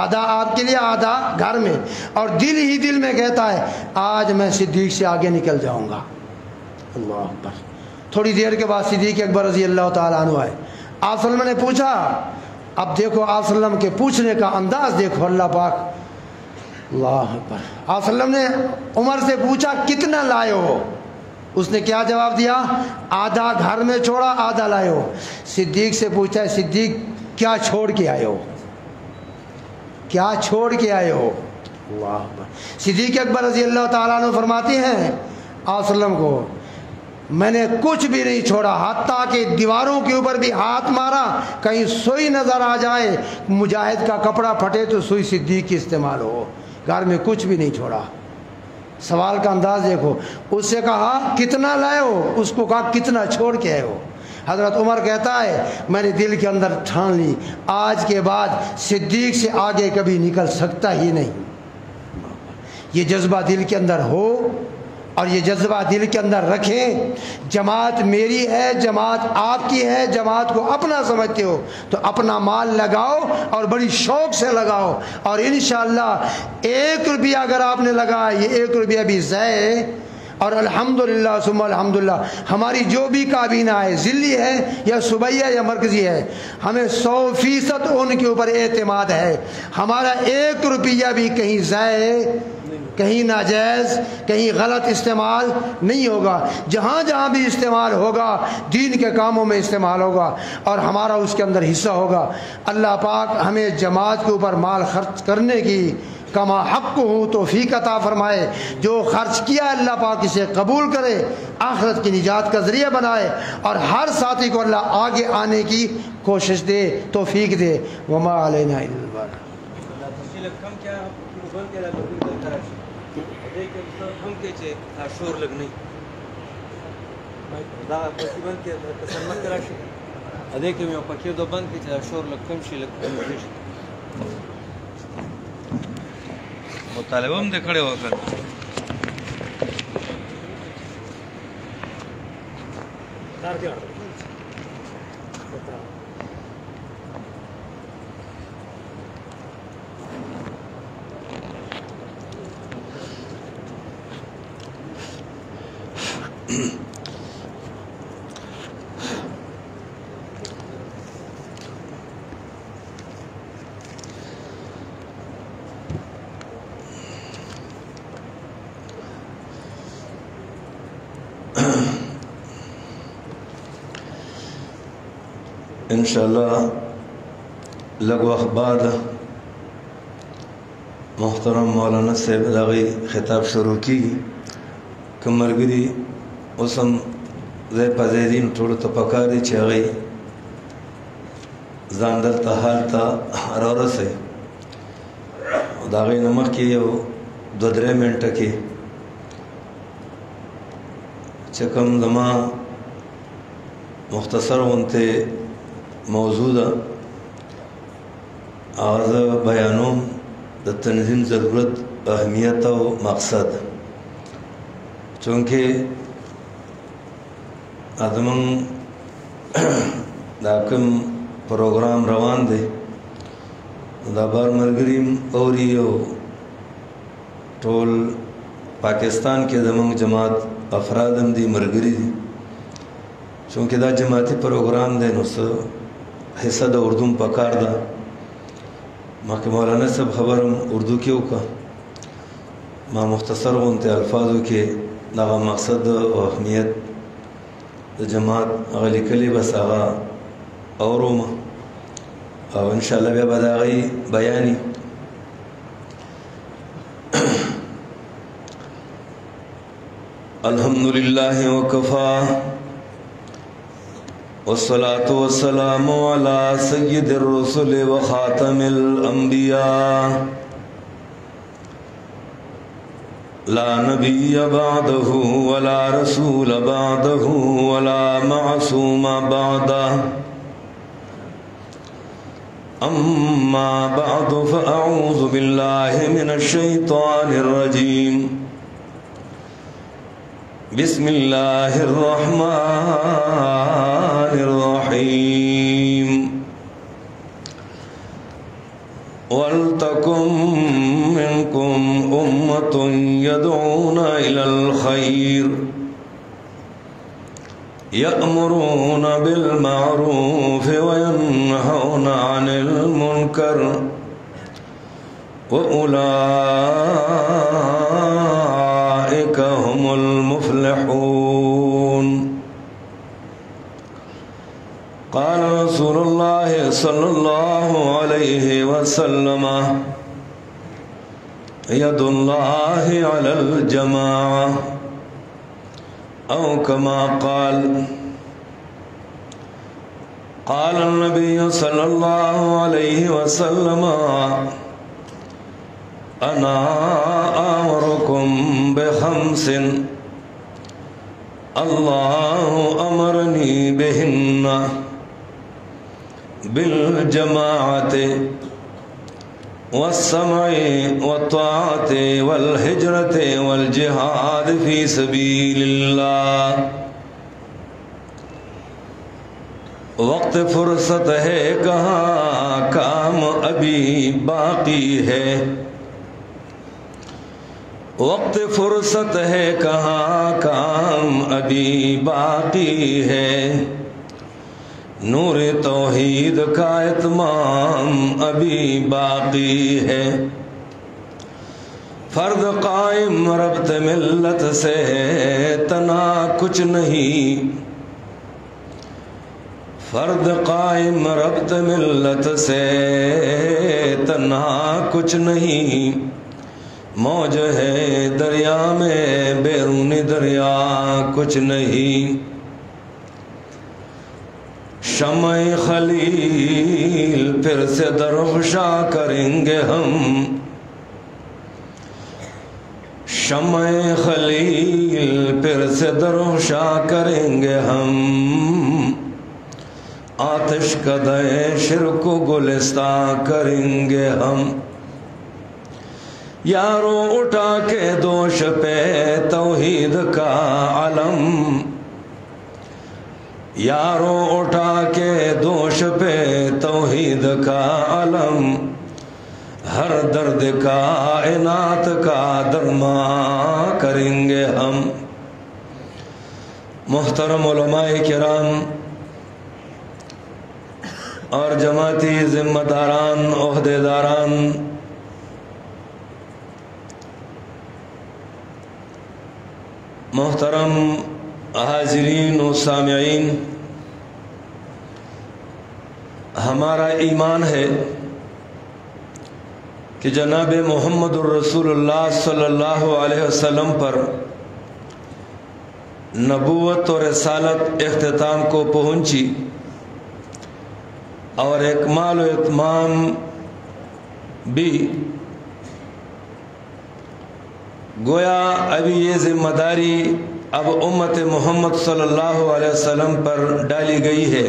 آدھا آپ کے لیے آدھا گھر میں، اور دل ہی دل میں کہتا ہے آج میں صدیق سے آگے نکل جاؤں گا۔ اللہ اکبر۔ تھوڑی دیر کے بعد صدیق اکبر رضی اللہ تعالیٰ عنہ آئے، آپ صلی اللہ علیہ وسلم نے پوچھا، اب دیکھو آپ صلی اللہ علیہ وسلم کے پوچھنے کا انداز دیکھو، اللہ پاک، اللہ اکبر۔ آپ صلی اللہ علیہ وسلم نے عمر سے پوچھا کتنا لائے ہو؟ اس نے کیا جواب دیا؟ آدھا گھر میں چھوڑا آدھا لائے ہو۔ صدیق سے پوچھا ہے صدیق کیا چھوڑ کے آئے ہو؟ کیا چھوڑ کے آئے ہو؟ اللہ اکبر۔ صدیق اکبر رضی اللہ تعالیٰ عنہ فرماتے ہیں آپ صلی اللہ علیہ وسلم کو میں نے کچھ بھی نہیں چھوڑا، حتیٰ کہ دیواروں کے اوپر بھی ہاتھ مارا، کہیں سوئی نظر آ جائے، مجاہد کا کپڑا پھٹے تو سوئی صدیق کی استعمال ہو، گھر میں کچھ بھی نہیں چھوڑا۔ سوال کا انداز دیکھو، اس سے کہا کتنا لائے ہو؟ اس کو کہا کتنا چھوڑ کے آئے ہو؟ حضرت عمر کہتا ہے میں نے دل کے اندر ٹھان لی آج کے بعد صدیق سے آگے کبھی نکل سکتا ہی نہیں۔ یہ جذبہ دل کے اندر ہو اور یہ جذبہ دل کے اندر رکھیں، جماعت میری ہے، جماعت آپ کی ہے، جماعت کو اپنا سمجھتے ہو تو اپنا مال لگاؤ اور بڑی شوق سے لگاؤ، اور انشاءاللہ 1 روپیہ اگر آپ نے لگایا یہ 1 روپیہ بھی ضائع، اور الحمدللہ ثم الحمدللہ ہماری جو بھی کابینہ ہے، ذلی ہے یا صوبیہ یا مرکزی ہے، ہمیں 100% ان کے اوپر اعتماد ہے، ہمارا 1 روپیہ بھی کہیں ضائع، کہیں ناجائز، کہیں غلط استعمال نہیں ہوگا۔ جہاں جہاں بھی استعمال ہوگا دین کے کاموں میں استعمال ہوگا اور ہمارا اس کے اندر حصہ ہوگا۔ اللہ پاک ہمیں جماعت کے اوپر مال خرچ کرنے کی کما حق ہو توفیق عطا فرمائے، جو خرچ کیا اللہ پاک اسے قبول کرے، آخرت کی نجات کا ذریعہ بنائے، اور ہر ساتھی کو اللہ آگے آنے کی کوشش دے، توفیق دے۔ وما علینا الا البلاغ۔ شور لگنی دا پکی بند کې تسمت راشي ادې کې مې پکی دو بند کې چې شور لګ کم شي لګ کم شي مطالبه هم دې کړې وکړ کار کې انشاءاللہ لگ وقت بعد محترم مولانا صاحب داغی خطاب شروع کی کمرگری اسم زی پزیدین ټولو ته پکار دی چې هغوی ځان دلته حال ته راورسوي د هغوی نه مخکې یو 2-3 منټه کې چې کوم زما مختصر غونتې موضوع ده هغه زه بیانوم د تنظیم ضرورت، اهمیت او مقصد. چونکې زموږ دا کوم پروګرام روان دی دا بار ملګري هم اوري او ټول پاکستان کې زموږ جماعت افراد هم دي ملګري دي چونکې دا جماعتي پروګرام دی نو څه حصہ د اردو هم پکار ده. مخکې مولانا صاحب خبر هم اردو کې وکړه، ما مختصر غونتې الفاظو کې دغه مقصد او اهمیت د جماعت هغه لیکلي بس هغه اورم او انشاءالله بیا به د هغې بیاني. الحمد لله وكفى والصلاة والسلام على سيد الرسل وخاتم الأنبياء لا نبي بعده ولا رسول بعده ولا معصوم بعده أما بعد فأعوذ بالله من الشيطان الرجيم بسم الله الرحمن الرحيم ولتكن منكم أمة يدعون إلى الخير يأمرون بالمعروف وينهون عن المنكر وأولئك هم المفلحون. قال رسول الله صلى الله عليه وسلم يد الله على الجماعة أو كما قال. قال النبي صلى الله عليه وسلم أنا آمركم بخمس الله أمرني بهن بالجماعة والسمع والطاعة والهجرة والجهاد في سبيل الله. وقت فرصت ہے کہاں کام ابھی باقی ہے. وقت فرصت ہے کہاں کام ابھی باقی ہے. نور توحید کا اتمام ابھی باقی ہے. فرد قائم ربط ملت سے تنا کچھ نہیں. فرد قائم ربط ملت سے تنہا کچھ نہیں. موج ہے دریا میں بیرون دریا کچھ نہیں. شمع خلیل پھر سے درفشا کریں گے ہم. شمع خلیل پھر سے درفشا کریں گے ہم. آتش کدے شرک و گلستاں کریں گے ہم. یارو اٹھا کے دوش پہ توحید کا علم. یارو اٹھا کے دوش پہ توحید کا علم. ہر درد کائنات کا درما کریں گے ہم. محترم علماء کرام اور جماعتی ذمہ داران عہدے داران، محترم حاضرین و سامعین، ہمارا ایمان ہے کہ جناب محمد الرسول اللہ صلی اللہ علیہ وسلم پر نبوت و رسالت اختتام کو پہنچی اور اکمال و اتمام بھی. گویا ابھی یہ ذمہ داری اب امت محمد صلی اللہ علیہ وسلم پر ڈالی گئی ہے.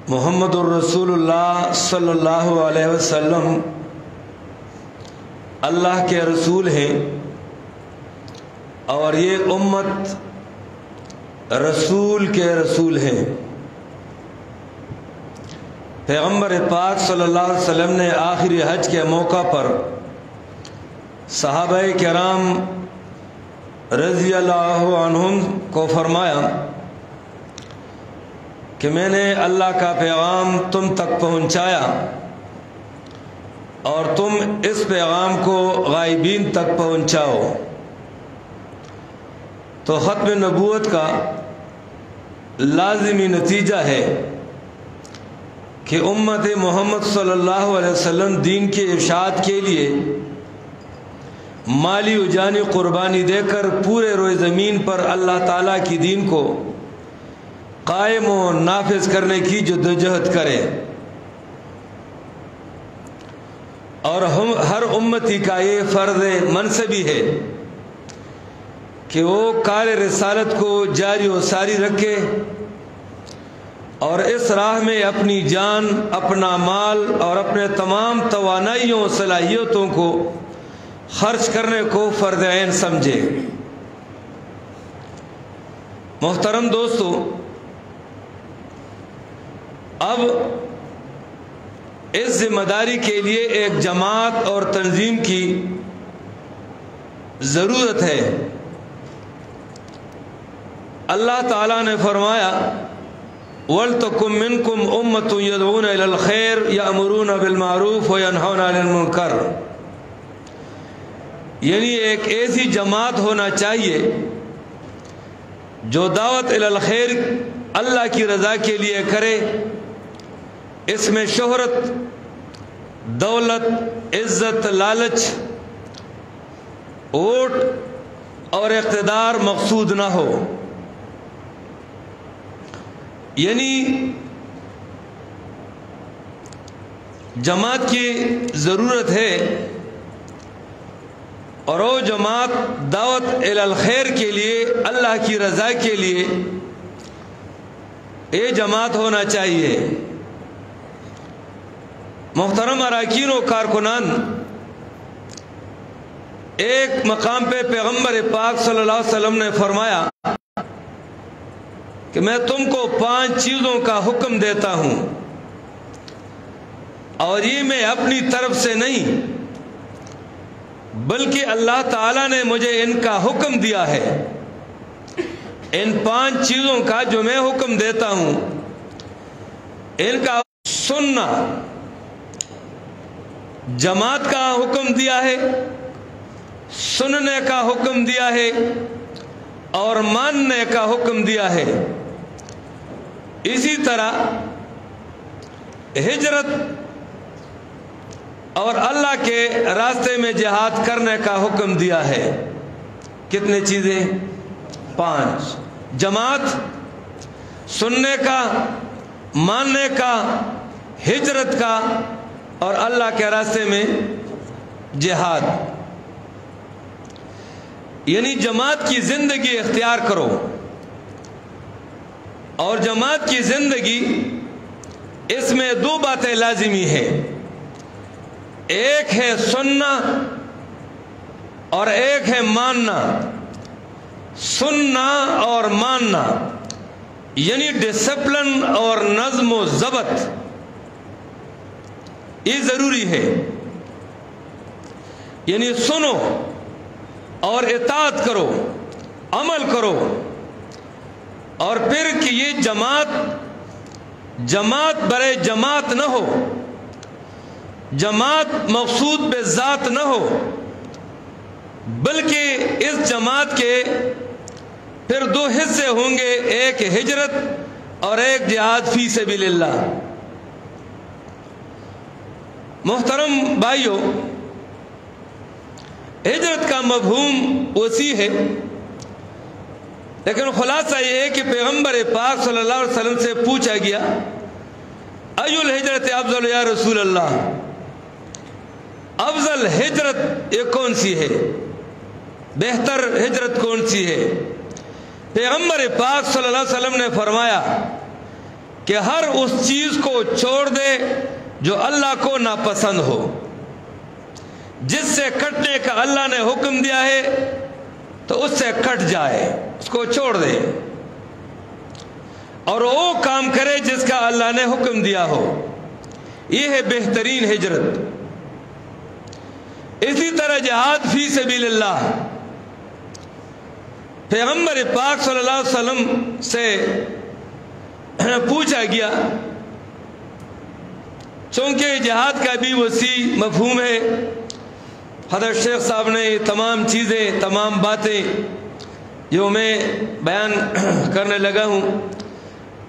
محمد الرسول اللہ صلی اللہ علیہ وسلم اللہ کے رسول ہیں اور یہ امت رسول کے رسول ہیں. پیغمبر پاک صلی اللہ علیہ وسلم نے آخری حج کے موقع پر صحابہ کرام رضی اللہ عنہم کو فرمایا کہ میں نے اللہ کا پیغام تم تک پہنچایا اور تم اس پیغام کو غائبین تک پہنچاؤ. تو ختم نبوت کا لازمی نتیجہ ہے کہ امت محمد صلی اللہ علیہ وسلم دین کے ارشاد کے لیے مالی و جانی قربانی دے کر پورے روئے زمین پر اللہ تعالیٰ کی دین کو قائم و نافذ کرنے کی جدوجہد کرے، اور ہر امتی کا یہ فرض منصبی ہے کہ وہ کار رسالت کو جاری و ساری رکھے اور اس راہ میں اپنی جان، اپنا مال اور اپنے تمام توانائیوں و صلاحیتوں کو خرچ کرنے کو فرض عین سمجھے۔ محترم دوستو، اب اس ذمہ داری کے لیے ایک جماعت اور تنظیم کی ضرورت ہے۔ اللہ تعالیٰ نے فرمایا وَلْتَكُن مِّنكُمْ أُمَّةٌ يَدْعُونَ إِلَى الْخَيْرِ يَأْمُرُونَ بِالْمَعْرُوفِ وَيَنْهَوْنَ عَنِ الْمُنكَرِ، یعنی ایک ایسی جماعت ہونا چاہیے جو دعوت الی الخیر اللہ کی رضا کے لیے کرے، اس میں شہرت، دولت، عزت، لالچ، ووٹ اور اقتدار مقصود نہ ہو۔ یعنی جماعت کی ضرورت ہے، اور وہ جماعت دعوت الی الخیر کے لیے، اللہ کی رضا کے لیے یہ جماعت ہونا چاہیے۔ محترم اراکین و کارکنان، ایک مقام پہ پیغمبر پاک صلی اللہ علیہ وسلم نے فرمایا کہ میں تم کو 5 چیزوں کا حکم دیتا ہوں، اور یہ میں اپنی طرف سے نہیں بلکہ اللہ تعالیٰ نے مجھے ان کا حکم دیا ہے۔ ان 5 چیزوں کا جو میں حکم دیتا ہوں، ان کا سننا، جماعت کا حکم دیا ہے، سننے کا حکم دیا ہے، اور ماننے کا حکم دیا ہے۔ اسی طرح ہجرت اور اللہ کے راستے میں جہاد کرنے کا حکم دیا ہے۔ کتنے چیزیں؟ 5۔ جماعت، سننے کا، ماننے کا، ہجرت کا، اور اللہ کے راستے میں جہاد۔ یعنی جماعت کی زندگی اختیار کرو، اور جماعت کی زندگی، اس میں 2 باتیں لازمی ہیں، ایک ہے سننا اور ایک ہے ماننا۔ سننا اور ماننا یعنی ڈسپلن اور نظم و ضبط، یہ ضروری ہے۔ یعنی سنو اور اطاعت کرو، عمل کرو، اور پھر کہ یہ جماعت برے جماعت نہ ہو، جماعت مقصود بے ذات نہ ہو، بلکہ اس جماعت کے پھر 2 حصے ہوں گے، ایک ہجرت اور ایک جہاد فی سبیل اللہ۔ محترم بھائیو، ہجرت کا مفہوم وسیع ہے، لیکن خلاصہ یہ ہے کہ پیغمبر پاک صلی اللہ علیہ وسلم سے پوچھا گیا ای الہجرت افضل یا رسول اللہ، افضل ہجرت یہ کون سی ہے، بہتر ہجرت کون سی ہے؟ پیغمبر پاک صلی اللہ علیہ وسلم نے فرمایا کہ ہر اس چیز کو چھوڑ دے جو اللہ کو ناپسند ہو، جس سے کٹنے کا اللہ نے حکم دیا ہے تو اس سے کٹ جائے، اس کو چھوڑ دے، اور وہ کام کرے جس کا اللہ نے حکم دیا ہو۔ یہ ہے بہترین ہجرت۔ اسی طرح جہاد فی سبیل اللہ، پیغمبر پاک صلی اللہ علیہ وسلم سے پوچھا گیا، چونکہ جہاد کا بھی وسیع مفہوم ہے۔ حضرت شیخ صاحب نے تمام چیزیں، تمام باتیں جو میں بیان کرنے لگا ہوں،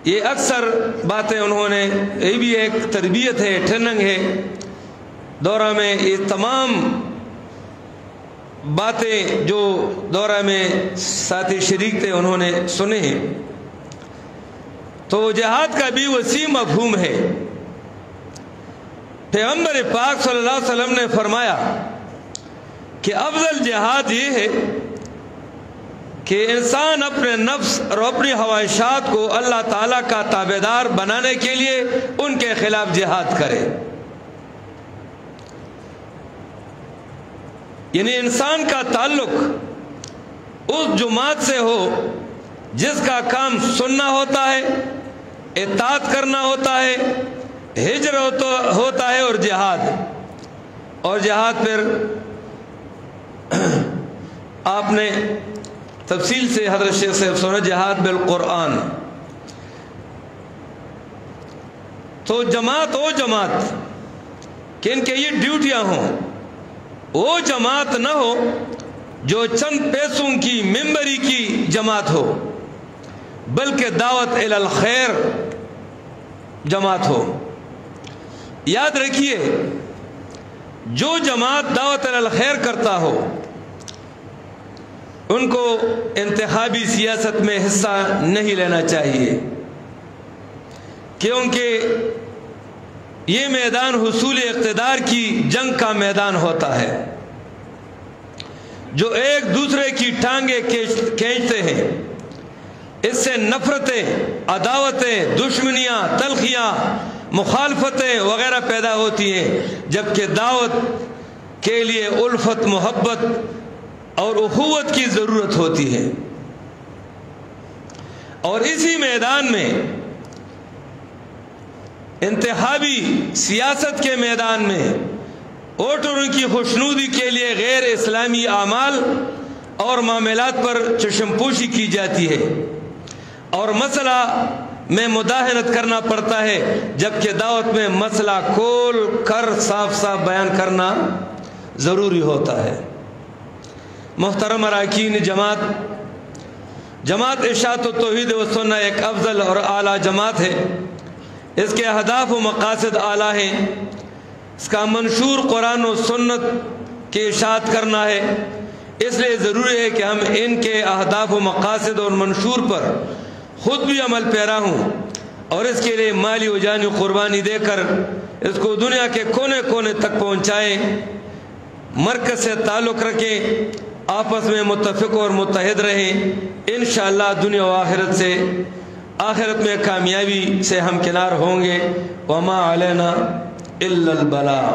یہ اکثر باتیں انہوں نے، یہ بھی ایک تربیت ہے، ٹریننگ ہے دورہ میں، یہ تمام باتیں جو دورہ میں ساتھی شریک تھے انہوں نے سنے ہیں، تو جہاد کا بھی وسیع مفہوم ہے۔ پیغمبر پاک صلی اللہ علیہ وسلم نے فرمایا کہ افضل جہاد یہ ہے کہ انسان اپنے نفس اور اپنی خواہشات کو اللہ تعالیٰ کا تابعدار بنانے کے لیے ان کے خلاف جہاد کرے، یعنی انسان کا تعلق اس جماعت سے ہو جس کا کام سننا ہوتا ہے، اطاعت کرنا ہوتا ہے، ہجر ہوتا ہے اور جہاد پھر آپ نے تفصیل سے حضرت شیخ صاحب سنا جہاد بالقرآن۔ تو جماعت وہ جماعت کہ ان کے یہ ڈیوٹیاں ہوں، وہ جماعت نہ ہو جو چند پیسوں کی ممبری کی جماعت ہو، بلکہ دعوت الی الخیر جماعت ہو۔ یاد رکھیے، جو جماعت دعوت الی الخیر کرتا ہو ان کو انتخابی سیاست میں حصہ نہیں لینا چاہیے، کیونکہ یہ میدان حصول اقتدار کی جنگ کا میدان ہوتا ہے، جو ایک دوسرے کی ٹانگیں کھینچتے ہیں، اس سے نفرتیں، عداوتیں، دشمنیاں، تلخیاں، مخالفتیں وغیرہ پیدا ہوتی ہیں، جبکہ دعوت کے لیے الفت، محبت اور اخوت کی ضرورت ہوتی ہے۔ اور اسی میدان میں انتخابی سیاست کے میدان میں ووٹروں کی خوشنودی کے لیے غیر اسلامی اعمال اور معاملات پر چشم پوشی کی جاتی ہے اور مسئلہ میں مداہنت کرنا پڑتا ہے، جبکہ دعوت میں مسئلہ کھول کر صاف صاف بیان کرنا ضروری ہوتا ہے۔ محترم اراکین جماعت اشاعت و توحید و سنہ ایک افضل اور اعلیٰ جماعت ہے۔ اس کے اہداف و مقاصد اعلیٰ ہیں۔ اس کا منشور قرآن و سنت کی اشاعت کرنا ہے، اس لیے ضروری ہے کہ ہم ان کے اہداف و مقاصد اور منشور پر خود بھی عمل پیرا ہوں اور اس کے لیے مالی و جانی قربانی دے کر اس کو دنیا کے کونے کونے تک پہنچائیں، مرکز سے تعلق رکھیں، آپس میں متفق اور متحد رہیں۔ انشاءاللہ دنیا و آخرت میں کامیابی سے ہم کنار ہوں گے۔ وما علینا الا البلاغ۔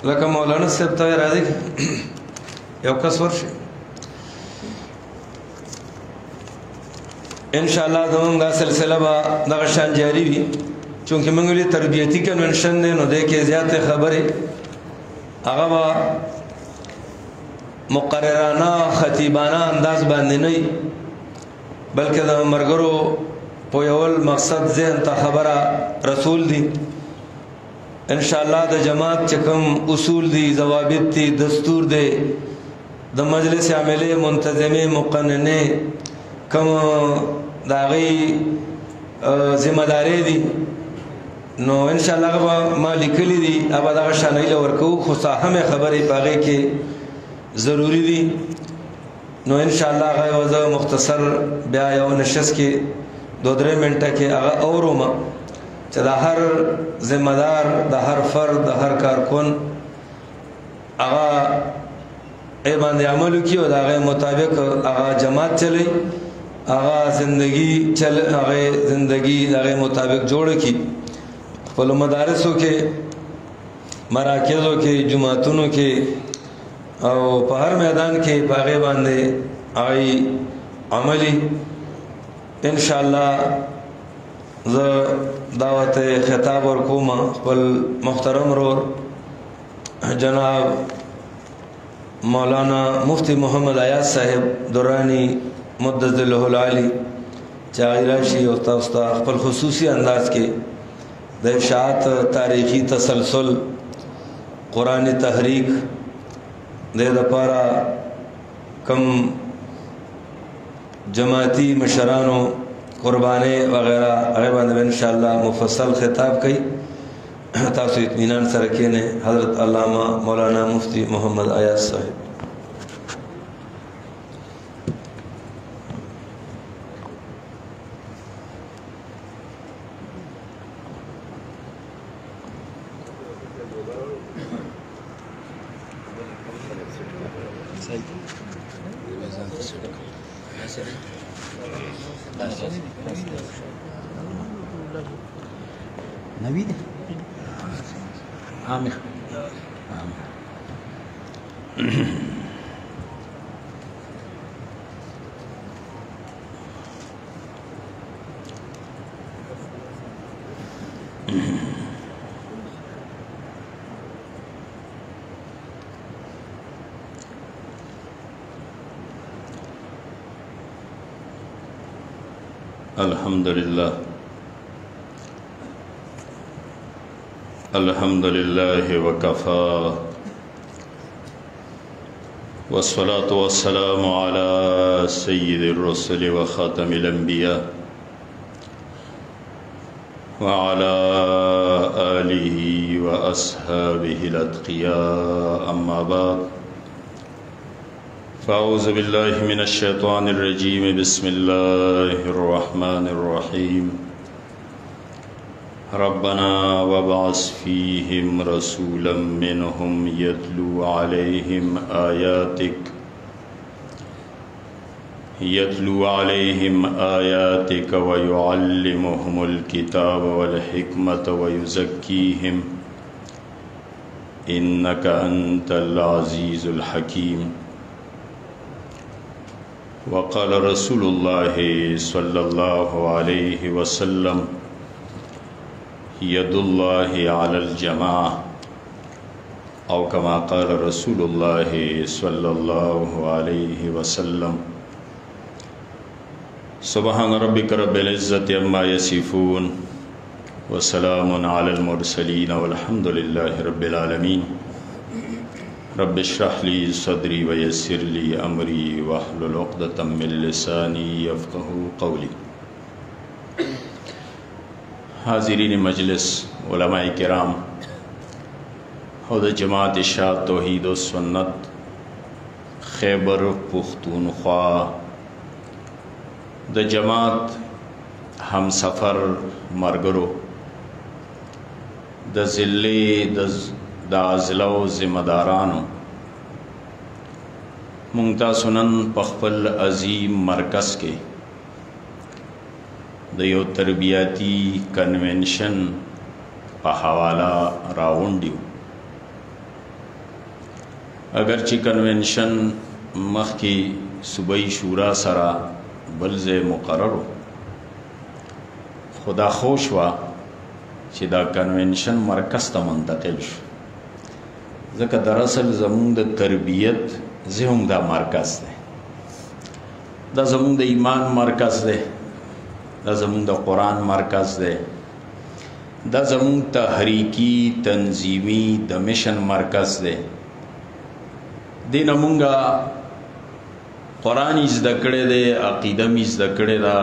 لکه مولانا صاحب ته راځي یو کس ورشي انشاءاللہ زمونږ سلسله به دغه شان جاری وي، چونکہ موږ ویلي تربیتی کنونشن دی، نو دی کې زیاتې خبرې هغه به مقررانه خطیبانه انداز باندې نه وي، بلکې د ملګرو پویول مقصد ذهن ته خبره رسول دی۔ انشاءاللہ د جماعت چې کوم اصول دی، ضوابط دی، دستور دی، د مجلس عاملې منتظمې مقننې کوم د هغې ذمه دارۍ دي، نو انشاءاللہ هغه ما لیکلي دي، هغه دغه شان هیله ورکوو، خو ساهمې خبرې په هغې کې ضروري دي، نو انشاءاللہ هغه یو زه مختصر بیا یو نشست کې 2-3 منټه کې هغه اورم چې د هر ذمہ دار، د هر فرد، د هر کارکن هغه ای باندې عمل وکړي او د هغې مطابق هغه جماعت چلی، هغه زندگی د هغې مطابق جوړه کړي، خپلو مدارسو کې، مراکزو کې، جماعتونو کې او په هر میدان کې په هغې باندې هغه عملي۔ انشاءاللہ زه دعوت خطاب ورکوم خپل محترم رور جناب مولانا مفتی محمد ایاز صاحب درانی مدد له العالی چې هغه راشي او تاسو ته خپل خصوصي انداز کې د اشاعت تاریخي تسلسل قرآنی تحریک د دپاره کم جماعتی مشرانو قربانې وغیرہ هغې باندې به انشاءاللہ مفصل خطاب کوي۔ تاسو اطمینان سره کېنئ. حضرت علامہ مولانا مفتی محمد ایاز صاحب. نوید عامر الحمدللہ الحمدللہ وکفا والصلاة والسلام على سید الرسل وخاتم الانبیاء وعلى آلہ واصحابہ الاتقیاء اما بعد فاعوذ باللہ من الشیطان الرجیم بسم اللہ الرحمن الرحیم ربنا وابعث فیہم رسولا منہم یتلو علیہم آیاتک ویعلمہم الکتاب والحکمت ویزکیہم انک انت العزیز الحکیم. وقال رسول اللہ صلی اللہ علیہ وسلم ید اللہ علی الجماع او کما قال رسول اللہ صلی اللہ علیہ وسلم. سبحان ربک رب العزت عما یصفون وسلام علی المرسلین والحمد للہ رب العالمین. رب اشرح لی صدری ویسر لی امری واحلل عقدۃ من لسانی یفقهوا قولی. حاضرین مجلس، علماء کرام اور جماعت اشاعت توحید و سنت خیبر پختونخوا د جماعت ہم سفر مرگرو د ضلع د عزلو ذمہ دارانو مونږ تاسو نن په خپل عظیم مرکز کې د یو تربیاتی کنونشن په حواله راغونډیو. اگرچې کنونشن مخکې صوبایي شورا سره بل ځای مقررو، خو دا خوش وه چې دا کنونشن مرکز ته منتقل شو، ځکه دراصل زمونږ د تربیت ځای هم دا مرکز دی، دا زمونږ د ایمان مرکز دی، دا زمون د قرآن مرکز دی، دا زمون تحریکی تنظیمی د مشن مرکز دی. دینه مونږه قرآن زده کړی دی، عقیده می زده کړې ده،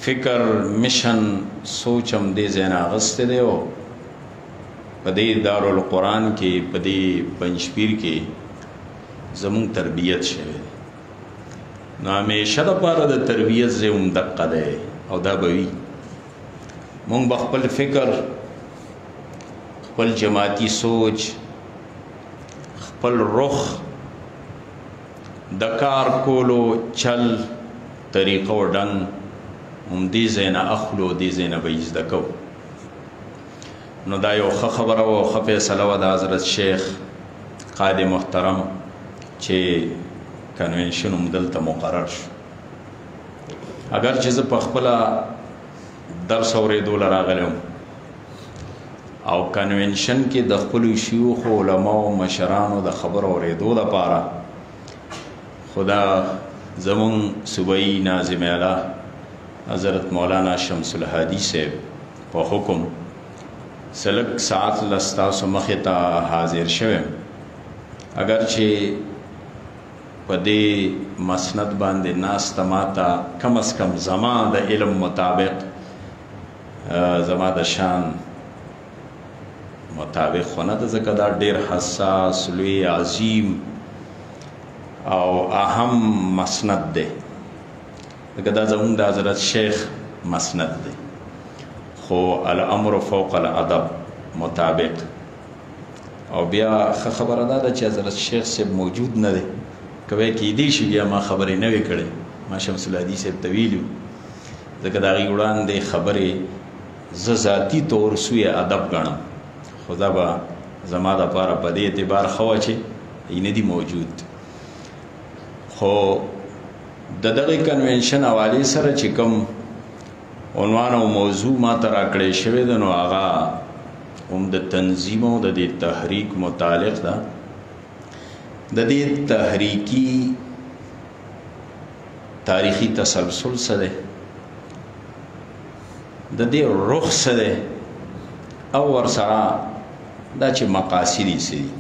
فکر مشن سوچ هم دې ځای نه اخیستی دی او په دې دارالقرآن کې په دې پنجپیر کې زمون تربیت شوی دی. نو همیشه دپاره د تربیت ځای هم دقه دی او دا به وي. مونږ به خپل فکر، خپل جماعتي سوچ، خپل رخ د کار کولو چل طریقه او ډنګ هم دې ځای نه اخلو، دې ځای نه به یې زده کوو. نو دا یو ښه خبره وه او ښه فیصله وه د حضرت شیخ قاضي محترم چې کنونشن هم دلته مقرر شو. اگر چې زه په خپله درس اورېدو له راغلی وم او کنونشن کې د خپلو شیوخو علماو مشرانو د خبرو اورېدو لپاره خو دا زمون صوبایي ناظم اعلی حضرت مولانا شمس الهادي صاحب په حکم سلک ساعت لستاسو مخې ته حاضر شویم. اگر چې په دې مسند باندې ناسته ماته کم از کم زما د علم مطابق زما د شان مطابق خو نه ده، ځکه دا ډېر حساس، لوی، عظیم او اهم مسند دی، ځکه دا زمونږ د حضرت شیخ مسند دی. خو الامر فوق الادب مطابق. او بیا ښه خبره دا ده چې حضرت شیخ صاحب موجود نه دی، که وایي کیدی شي بیا ما خبرې نه وې کړې، ما شمس الهدي صاحب ته ویلي وو، ځکه د هغې وړاندې خبرې زه ذاتي طور سوی ادب ګڼم، خو دا به زما دپاره په دې اعتبار ښه وه چې یې نه دي موجود. خو د دغې کنونشن حوالې سره چې کوم عنوان او موضوع ما ته راکړی شوی ده، نو هغه هم د تنظیم او د دې تحریک متعلق ده. د دې تحریکي تاریخي تسلسل څه دی، د دې رخ څه دی، او ورسره دا چې مقاصد یې څه دي.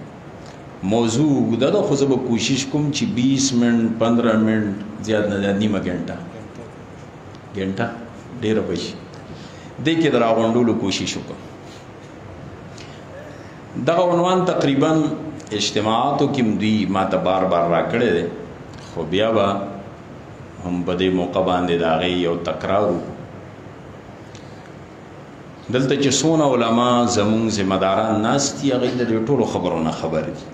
موضوع اوږده ده، خو زه به کوشش کوم چې 20 منټ 15 منټ زیات نه زیات نیمه ګنټه ډېره به شي دې کې د راغونډولو کوشش وکړم. دغه عنوان تقریبا اجتماعاتو کې دوی ما ته بار بار راکړی دی، خو بیا به هم په دې موقع باندې د هغې یو تکرار و. دلته چې څونه علما زمونږ ذمهداران ناست دي، هغوی د دې ټولو خبرو نه خبر دي،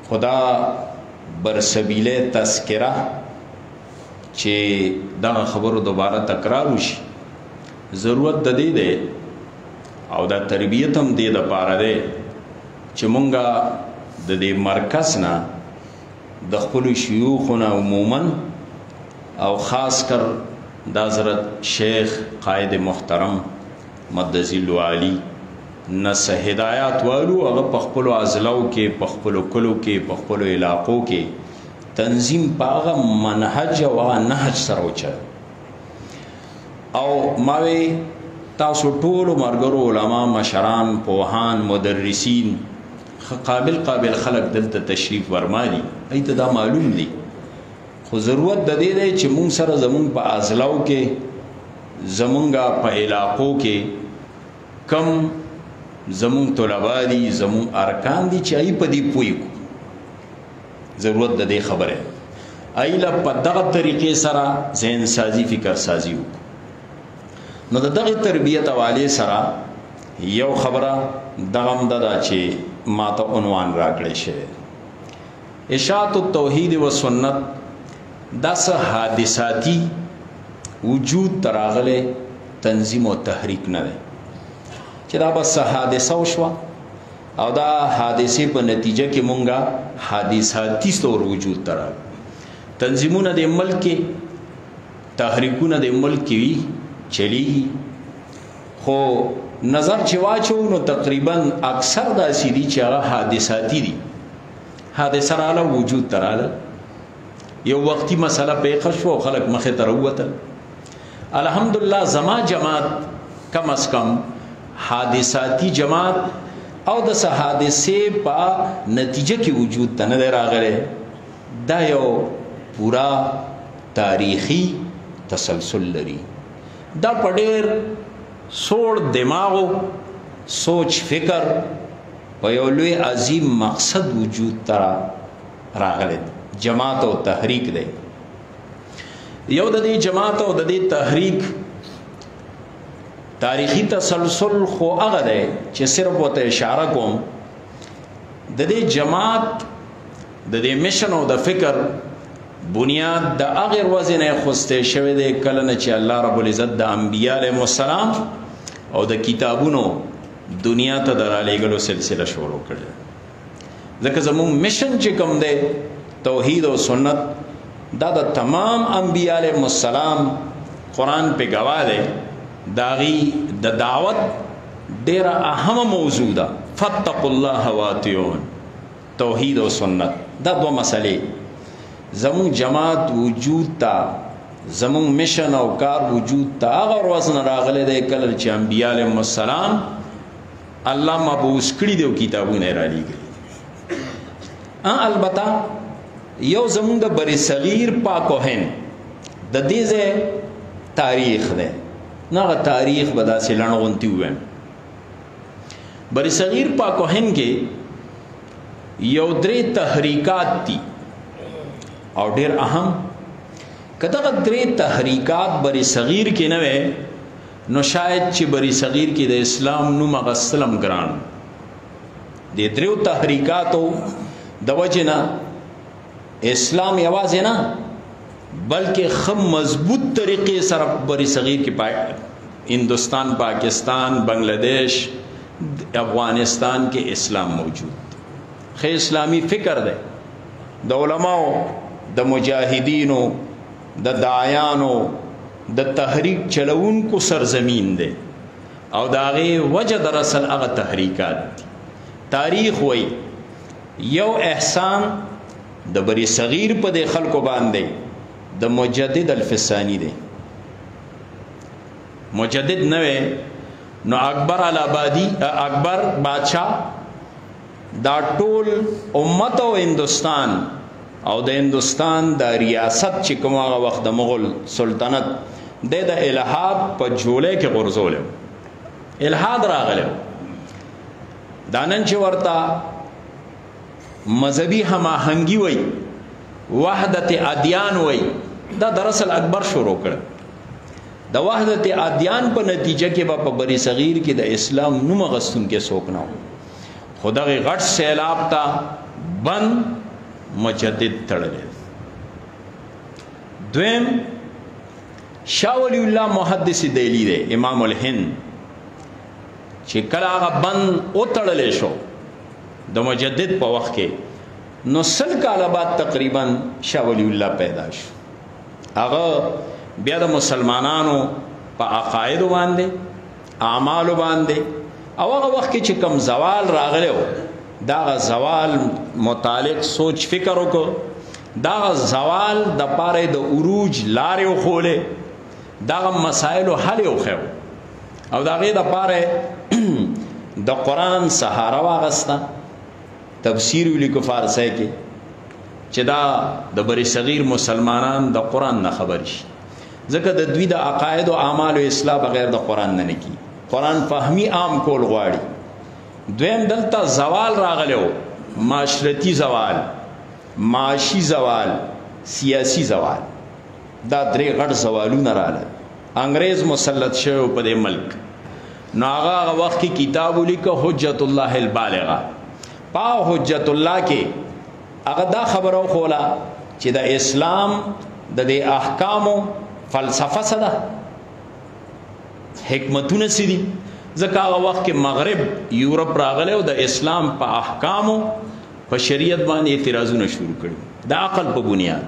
خو دا برسبیله تذکره چې دغه خبرو دوباره تکرار وشي، ضرورت د دې دی او دا تربیت هم دې دپاره دی چې مونږه د دې مرکز نه د خپلو شیوخو نه عموما او خاص کر د حضرت شیخ قائد محترم مدظل عالی نه څه هدایات والو، هغه په خپلو اضلاعو کې، په خپلو کلو کې، په خپلو علاقو کې تنظیم په هغه منهج او هغه نهج سره وچه. او ما وی تاسو ټولو ملګرو علما، مشران، پوهان، مدرسین، قابل خلک دلته تشریف ورمالي، ای ته دا معلوم دی، خو ضرورت د دې دی چې مونږ سره زمونږ په اضلاعو کې، زمونږ په علاقو کې کم زمونږ طلبا دي، زمونږ ارکان دي چې ای په دې پوه کړو. ضرورت د دې خبره ای له په دغه طریقې سره ذهن سازي، فکر سازي وکړو. نو د دغه تربیت حوالې سره یو خبره دغه هم ده چې ما ته عنوان راکړی شوی، اشاعت التوحید و سنت دا څه حادثاتي وجود ته راغلی تنظیم او تحریک نه دی چې دا بس حادثه وشوه او دا حادثې په نتیجه کې مونږه حادثاتي طور وجود ته راغلی. تنظیمونه د ملک کې، تحریکونه د ملک کې وي، چلیږي، خو نظر چې واچو نو تقریبا اکثر داسې دي چې هغه حادثاتي دي. حادثه راغله، وجود ته راغله، یو وختي مسله پیښه شوه او خلک مخې ته راووتل. الحمدلله زما جماعت کم از کم حادثاتی جماعت او د څه حادثې په نتیجه کې وجود ته نه دی راغلی. دا یو پورا تاریخي تسلسل لري. دا په ډېر سوړ دماغو سوچ فکر په یو لوی عظیم مقصد وجود ته راغلی. جماعت او تحریک دی. یو د دې جماعت او د دې تحریک تاریخی تسلسل خو هغه دی چې صرف ورته اشاره کوم. د دې جماعت د دې میشن او د فکر بنیاد د هغې ورځې نه اخیستی شوی دی کله نه چې الله رب العزت د انبیا علیهم السلام او د کتابونو دنیا ته د رالیږلو سلسله شروع کړې. ځکه زموږ میشن چې کوم دی توحید او سنت، دا د تمام انبیا علیهم السلام قرآن په گواه دی، داغي د دعوت ډیره اهمه موضوع ده. فتقوا الله واتقون، توحید او سنت، دا دوه مسلې زمون جماعت وجود تا، زمون میشن او کار وجود تا هغه ورځ نه راغلی دی کله چې انبیا علیهم السلام الله مبعوث کړي دی او کتابونه را لېږلي. البته یو زمون د بر صغیر پاک و هند د دې ځای تاریخ دی، نه تاریخ به داسې لنډغونتي ووایم. بر صغیر پاک و هند کې یو درې تحریکات دي او ډېر اهم. که دغه درې تحریکات بر صغیر کې نه وی نو شاید چې بر صغیر کې د اسلام نوم اغستل هم ګران. د دریو تحریکاتو د وجې نه اسلام یوازې نه بلکې خم مضبوط طریقې سره بر صغیر کې هندوستان، پاکستان، بنگلادیش، افغانستان کې اسلام موجود. خې اسلامی فکر دی د علماو، د مجاهدینو، د داعیانو، د تحریک چلونکو سرزمین دی او د هغې وجه در اصل هغه تحریکات دي. تاریخ وی یو احسان د بر صغیر په دې خلکو باندې د مجدد الفسانی دی. مجدد نه وی نو اکبر الابادی، اکبر بادشاہ دا ټول امت او هندوستان او د هندوستان د ریاست چې کوم هغه وخت د مغول سلطنت د الحاد په جوړه کې غورځول. الحاد راغلی دانن چې ورته مذهبي هماهنګي وای، وحدت ادیان وای، دا دراصل اکبر شروع کړ. د وحدت ادیان په نتیجه کې په بری صغیر کې د اسلام نوم غستون کې څوک نه و. خو دغه غټ سیلاب ته بند مجدد تړلی. دویم شاه ولی الله محدث دہلی دی، امام الهند، چې کله هغه بند وتړلی شو د مجدد په وخت کې نو 100 کاله بعد تقریبا شاه ولی الله پیدا شو. هغه بیا د مسلمانانو په عقایدو باندې، اعمالو باندې او هغه وخت کې چې کم زوال راغلی و دا زوال متعلق سوچ فکر وکړو، دا زوال د پاره د عروج لارې وښولې، دا مسایلو حل وښیو او د هغې د پاره د قرآن سهاره واغسته، تفسیر ولیکو فارسی کې چې دا د بر صغیر مسلمانان د قرآن نه خبر شي، ځکه د دوی د عقاید او اعمال او اصلاح بغیر د قرآن نه کی. قرآن فهمی عام کول غواړي. دویم دلته زوال راغلی و، معاشرتی زوال، معاشي زوال، سیاسی زوال. دا درې غټ زوالونه راغلل. انګریز مسلط شوی په دې ملک نو هغه وخت کې کتاب ولیکه حجت الله البالغه. په حجت الله کې هغه دا خبره وښوله چې د اسلام د دې احکامو فلسفه څه ده، حکمتونه څه دي. ځکه هغه وخت کې مغرب یورپ راغلی او د اسلام په احکامو په شریعت باندې اعتراضونه شروع کړي د عقل په بنیاد.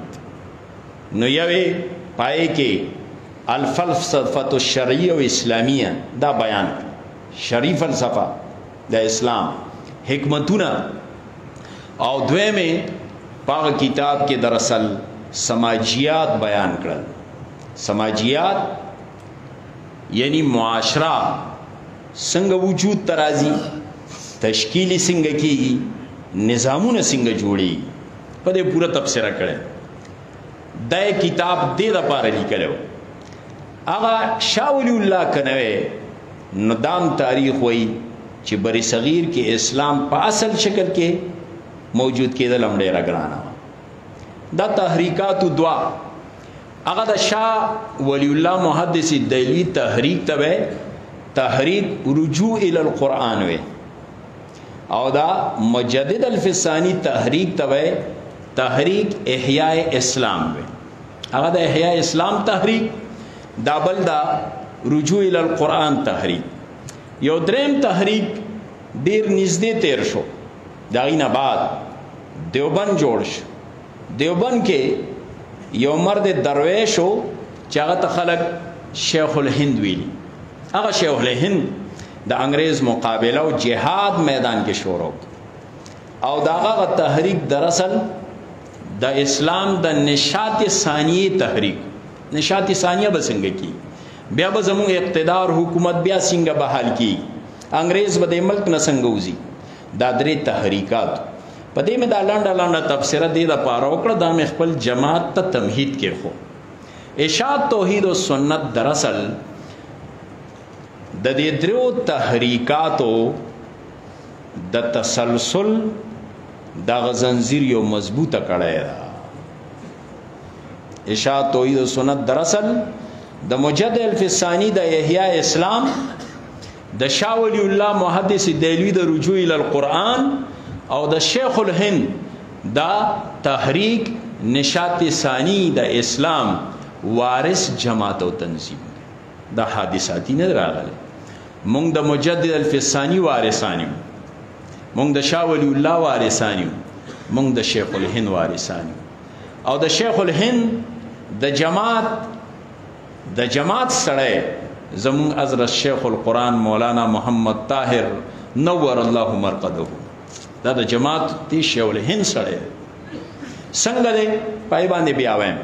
نو یوې پای کې الفلسفه الشرعیه او اسلامیه دا بیان شرعي فلسفه د اسلام حکمتونه، او دویمه په کتاب کې دراصل سماجیات بیان کړل. سماجیات یعنی معاشره څنګه وجود ترازی، تشکیلی څنګه کیږي، نظامونه څنګه جوړي، په دې پوره تبصره کړي. دا کتاب دې لپاره لیکلو. هغه شاه ولی الله کنوي نو دام تاریخ وای چې بری صغیر کې اسلام په اصل شکل کې موجود کېدل هم ډېره ګرانه وه. دا تحریکات دوا هغه د شاه ولی الله محدث دہلی تحریک ته وی تحریک رجوع الی القرآن وی، او دا مجدد الفسانی تحریک ته وی تحریک احیاء اسلام وی. هغه د احیاء اسلام تحریک، دا بل دا رجوع الی القرآن تحریک. یو دریم تحریک ډیر نږدې تیر شو، د هغې نه بعد دیوبند جوړ شو. دیوبند کې یو مرد درویش و چې هغه ته خلک شیخ الهند ویلي. هغه شیخ الهند د انګریز مقابله او جهاد میدان کې شروع او دا هغه تحریک دراصل د اسلام د نشاط ثانیه تحریک. نشاط ثانیه به څنګه کی، بیا به زموږ اقتدار حکومت بیا څنګه بحال کی، انګریز به د ملک نه څنګه وځي. دا درې تحریکات په دې مې دا لنډه تبصره دې دپاره وکړه، دا مې خپل جماعت ته تمهید کې خو. اشاعت توحید و سنت دراصل د دې درو تحریکاتو د تسلسل د زنجیر یو مضبوطه کړی دا اشاعت توحید و سنت دراصل د مجدد الفسانی د احیاء اسلام د شاه ولی الله محدث دهلوی د رجوع الی القرآن او د شیخ الهند دا تحریک نشاط ثانی د اسلام وارث جماعت او تنظیم دا حادثاتی نه راغله مونږ د مجدد الفسانی وارثانیم مونږ د شاه ولی الله وارثانیم مونږ د شیخ الهند وارثانیم او د شیخ الهند د جماعت سره زمون حضرت شیخ القرآن مولانا محمد طاهر نور الله مرقده دا د جماعت دی شیخ الهند سره څنګه دی پای باندې بیا وایم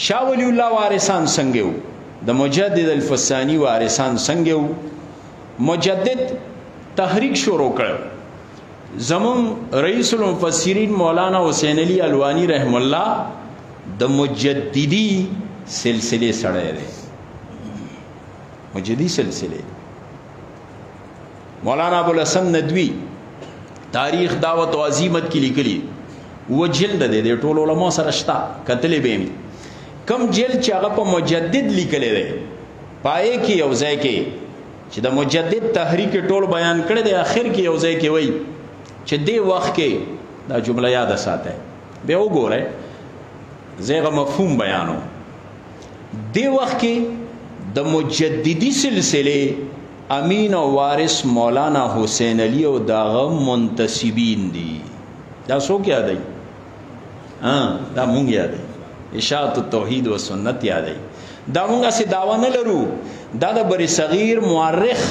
شاه ولی الله وارثان څنګه وو د مجدد الفسانی وارثان څنګه وو مجدد تحریک شروع کړ زمون رئیس المفسرین مولانا حسین علی الوانی رحم الله د مجددی سلسله سره دی مجددی سلسله مولانا ابو الحسن ندوی تاریخ دعوت و عزیمت کی لیکلی و جلد دی ټول علماء سره شتا کتلې به کم جلد چې هغه په مجدد لیکلی دی پای کې یو ځای کې چې د مجدد تحریک ټول بیان کړی دی اخر کې یو ځای کې وای چې دی وخت کې دا جمله یاد ساته به وګوره زیغه مفهوم بیانو دی وخت کې د مجددی سلسله امین او وارث مولانا حسین علی او داغه منتسبین دي دا څوک یادای دا مونږ یادای اشاعت توحید و سنت یادای دا مونږه سي داوا نه لرو دا د بری صغیر مورخ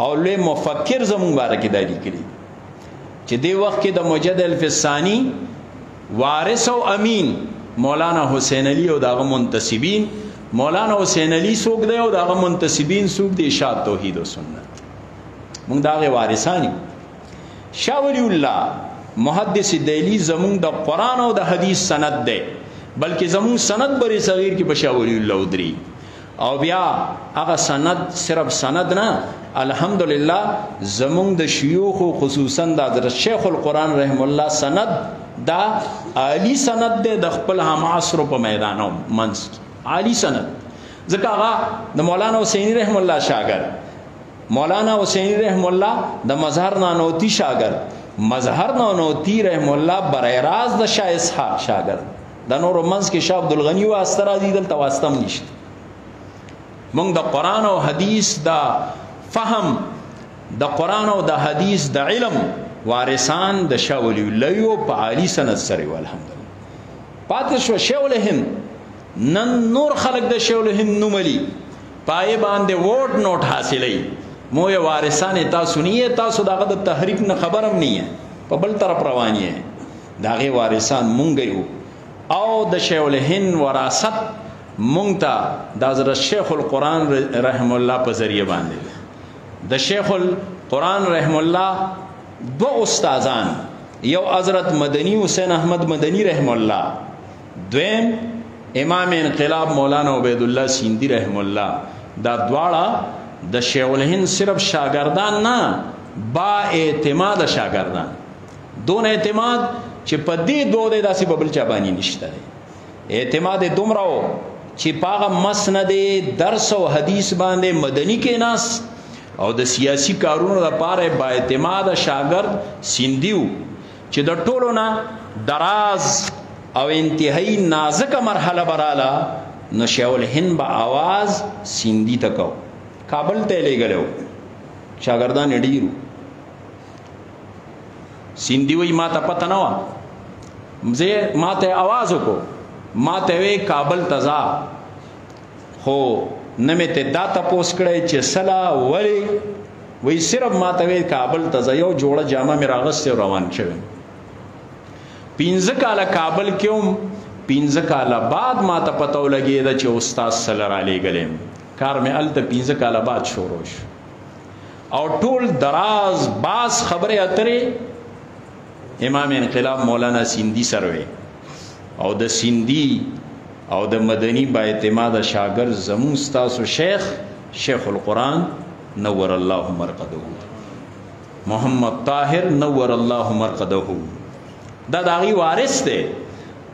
او له مفکر زمون بارک داری کړي چې دی وخت کې د مجدد الفسانی وارث او امین مولانا حسین علی او داغه منتسبین مولانا حسین علی څوک دی او داغه منتسبین څوک دی اشاعت توحید و سنت مونږ داغه وارثانی شاه ولی الله محدث دهلی زمون د قرآن او د حدیث سند دی بلکې زمون سند بری صغیر کې بشاه ولی الله ودری او بیا هغه سند صرف سند نه الحمدلله زمون د شيوخ خصوصا د حضرت شیخ القرآن رحم الله سند دا عالی سند دی د خپل هم عصر په میدانو منځ عالی سند ځکه هغه د مولانا حسینی رحم الله شاګرد مولانا حسینی رحم الله د مظهر نانوتی شاګرد مظهر نانوتی رحم الله برای راز د شاه اسحاق شاګرد د نور منځ کې شاه عبد الغنی واسطه راځي دلته واسطه نشته موږ د قرآن او حدیث دا فهم د قرآن او د حدیث د علم وارثان د شاه ولی الله او په عالی سند سره الحمدلله پاتې شو شیخ الهند نن نور خلق د شیخ الهند نوملی پای باندې ووټ نوٹ حاصلې مو یې وارثان تاسو نه تاسو دغه د تحریک نه خبرم نه په بل طرف رواني دغه وارثان مونږ یو او د شیخ الهند وراثت مونږ ته د حضرت شیخ القرآن رحم الله په ذریعہ باندې د شیخ القرآن رحم الله دو استادان یو حضرت مدنی حسین احمد مدنی رحم الله دویم امام انقلاب مولانا عبید الله سیندی رحم الله دا دواړه د شیخ الهند صرف شاگردان نه با اعتماد شاگردان دون اعتماد چې په دې دوه داسې ببل چا باندې نشته اعتماد دومره چې پاغه مسند درس او حدیث باندې مدنی کې ناس او د سیاسی کارونو لپاره با اعتماد شاگرد سیندیو چې د ټولو نه دراز او انتهایی نازک مرحله براله نو شیخ الهند با आवाज سیندی تکو کابل ته لګلو شاګردان ډیرو سیندی وی ما ته پته نه و زه ما ته आवाज وکړو ما ته وی کابل تزا خو نمه ته دا تاسو کړی چې سلا ولی وی صرف ما ته وی کابل تزا یو جوړه جامه مې راغسته روان شوم 15 کاله کابل کېوم 15 کاله بعد ما ته پته ولګی چې استاد صلی الله علیه وسلم کار مې الته 15 کاله بعد شروع شو او ټول دراز باز خبره اترې امام انقلاب مولانا سیندی سروي او د سیندی او د مدنی با اعتماد شاگرد زمون ستاسو شیخ القرآن نور الله مرقده محمد طاهر نور الله مرقده دا داغي وارث دی.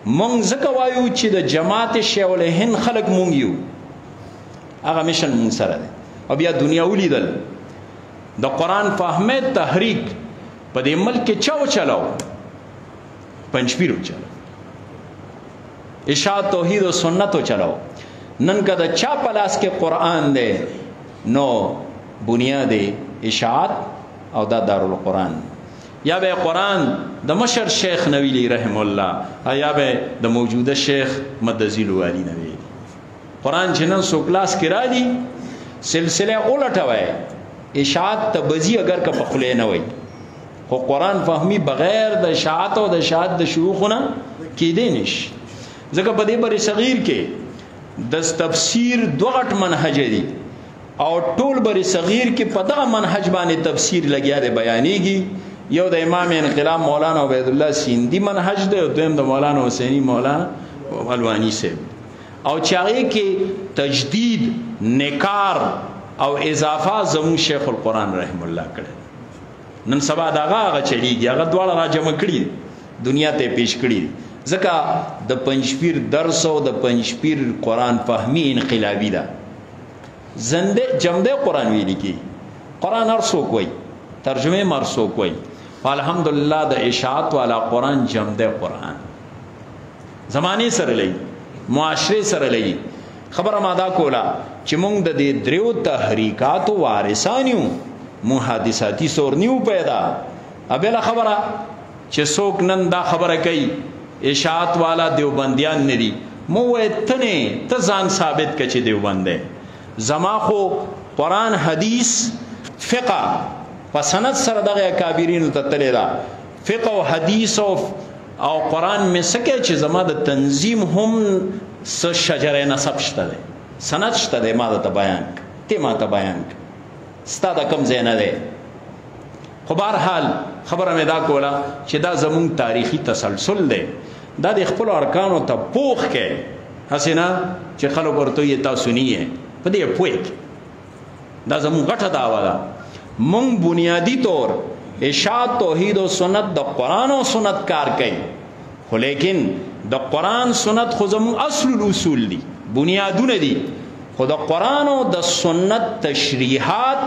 مونږ ځکه وایو چې د جماعت شیخ الهند خلق مونږ یو، هغه مشن مونږ سره دی. او بیا دنیا ولیدل د قرآن فهمه تحریک په دې ملک کې چاو چلاو، پنځپیرو چلاو، اشاعت توحید و سنت چلاو. نن که د چا پلاس کې قرآن دی نو بنیاد اشاعت او دا دارالقرآن، یا به قرآن د مشر شیخ نویلی رحم الله، یا به د موجوده شیخ مدذیل والی نویلی. قرآن چې نن سو کلاس کې را دي سلسله اولټوي اشاعت ته بزی اگر که په خله نه وي، خو قرآن فهمی بغیر د اشاعت او د اشاعت د شيوخونه کېدی نشي. ځکه په دې بری صغیر کې د تفسیر دوه غټ منهج دي او ټول بری صغیر کې په دغه منهج باندې تفسیر لګیا دی بیانېږي. یو د امام انقلاب مولانا عبید الله سیندی منهج دی، او دویم د مولانا حسینی مولانا الوانی صاحب، او چاغې کې تجدید نکار او اضافه زمون شیخ القرآن رحم الله کړی. نن سبا دغه هغه چلیږي، هغه دواړه را جمع کړي دنیا ته پیش کړي. ځکه د پنځپیر درس او د پنځپیر قرآن فهمی انقلابی ده. زنده جمده قرآن ویلی کی، قرآن هر څوک وایي، ترجمه مر څوک وایي. الحمدلله د اشاعت والا قرآن جمده قرآن زمانه سره لګي، معاشره سره لګي. خبره ماده کولا چې موږ د دې دریو تحریکات وارثان یو، مو حادثاتی سور نیو پیدا. ابله خبره چې څوک نن دا خبره کوي اشاعت والا دیوبندیان ندي، مو وتنه ته ځان ثابت کړي دیوبند دی. زما خو قرآن حدیث فقه په سند سره دغه اکابرین ته تللی دا. فقه او حدیث او قرآن می سکه چې زما د تنظیم هم س شجره نسب شته دی، سند شته دی، ما ته بیان ته ما ته بیان ستا د کم ځای نه دی. خو بهرحال خبره مې دا کوله چې دا زمونږ تاریخي تسلسل دی. دا د خپل ارکانو ته پوخ کې هسې نه چې خلک ورته یې تاسو نه یې په دې پوه کې. دا زمونږ غټه دعوه ده. مونږ بنیادی طور اشاعت توحید و سنت د قرآن و سنت کار کوي، خو لیکن د قرآن سنت خو زمونږ اصل الاصول دي، بنیادونه دي. خو د قرآن و د سنت تشریحات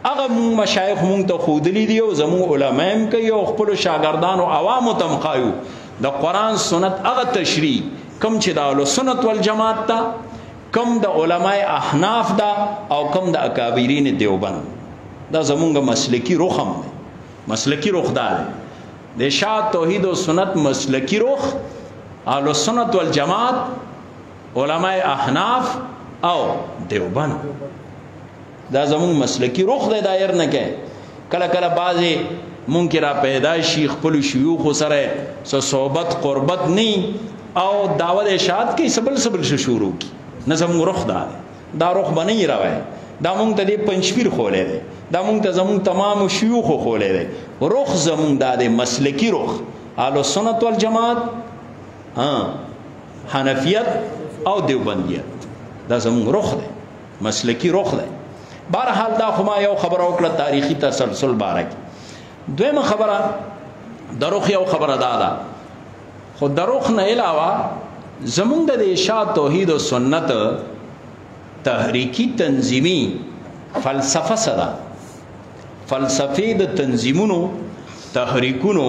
هغه مونږ مشایخ مونږ ته ښودلي دي او زمونږ علما هم کوي او خپلو شاګردانو عوامو ته هم ښایو. د قرآن سنت هغه تشریح کم چې د اهلسنت والجماعت ته، کم د علماء احناف دا، او کم د اکابرین دیوبند دا زمونږ مسلکی رخ هم دی. مسلکی رخ دا دی د اشاعت توحید و سنت مسلکی رخ، اهلسنت والجماعت، علماء احناف او دیوبند دا زمونږ مسلکی رخ دی. دایر نه کې کله کله بعضې مونږ کې را پیدا شي خپلو شیوخو سره څه صحبت قربت نه او دعوت اشاعت کې سبل سبل شروع کی. نه زمونږ رخ دا دی، دا رخ به نه روي. دا مونږ ته دې پنځپیر خولی دی، دا مونږ ته زمونږ تمام شیوخو خولی دی. رخ زمونږ دا دی مسلکی رخ، اهلسنت والجماعت، حنفیت او دیوبندیت، دا زمونږ رخ دی، مسلکی رخ دی. بهرحال دا خو ما یو خبره وکړه تاریخي تسلسل باره کې. دویمه خبره د رخ یو خبره دا ده، خو د رخ نه علاوه زمونږ د اشاعت توحید و سنت تحریکی تنظیمی فلسفه سره، فلسفه د تنظیمونو تحریکونو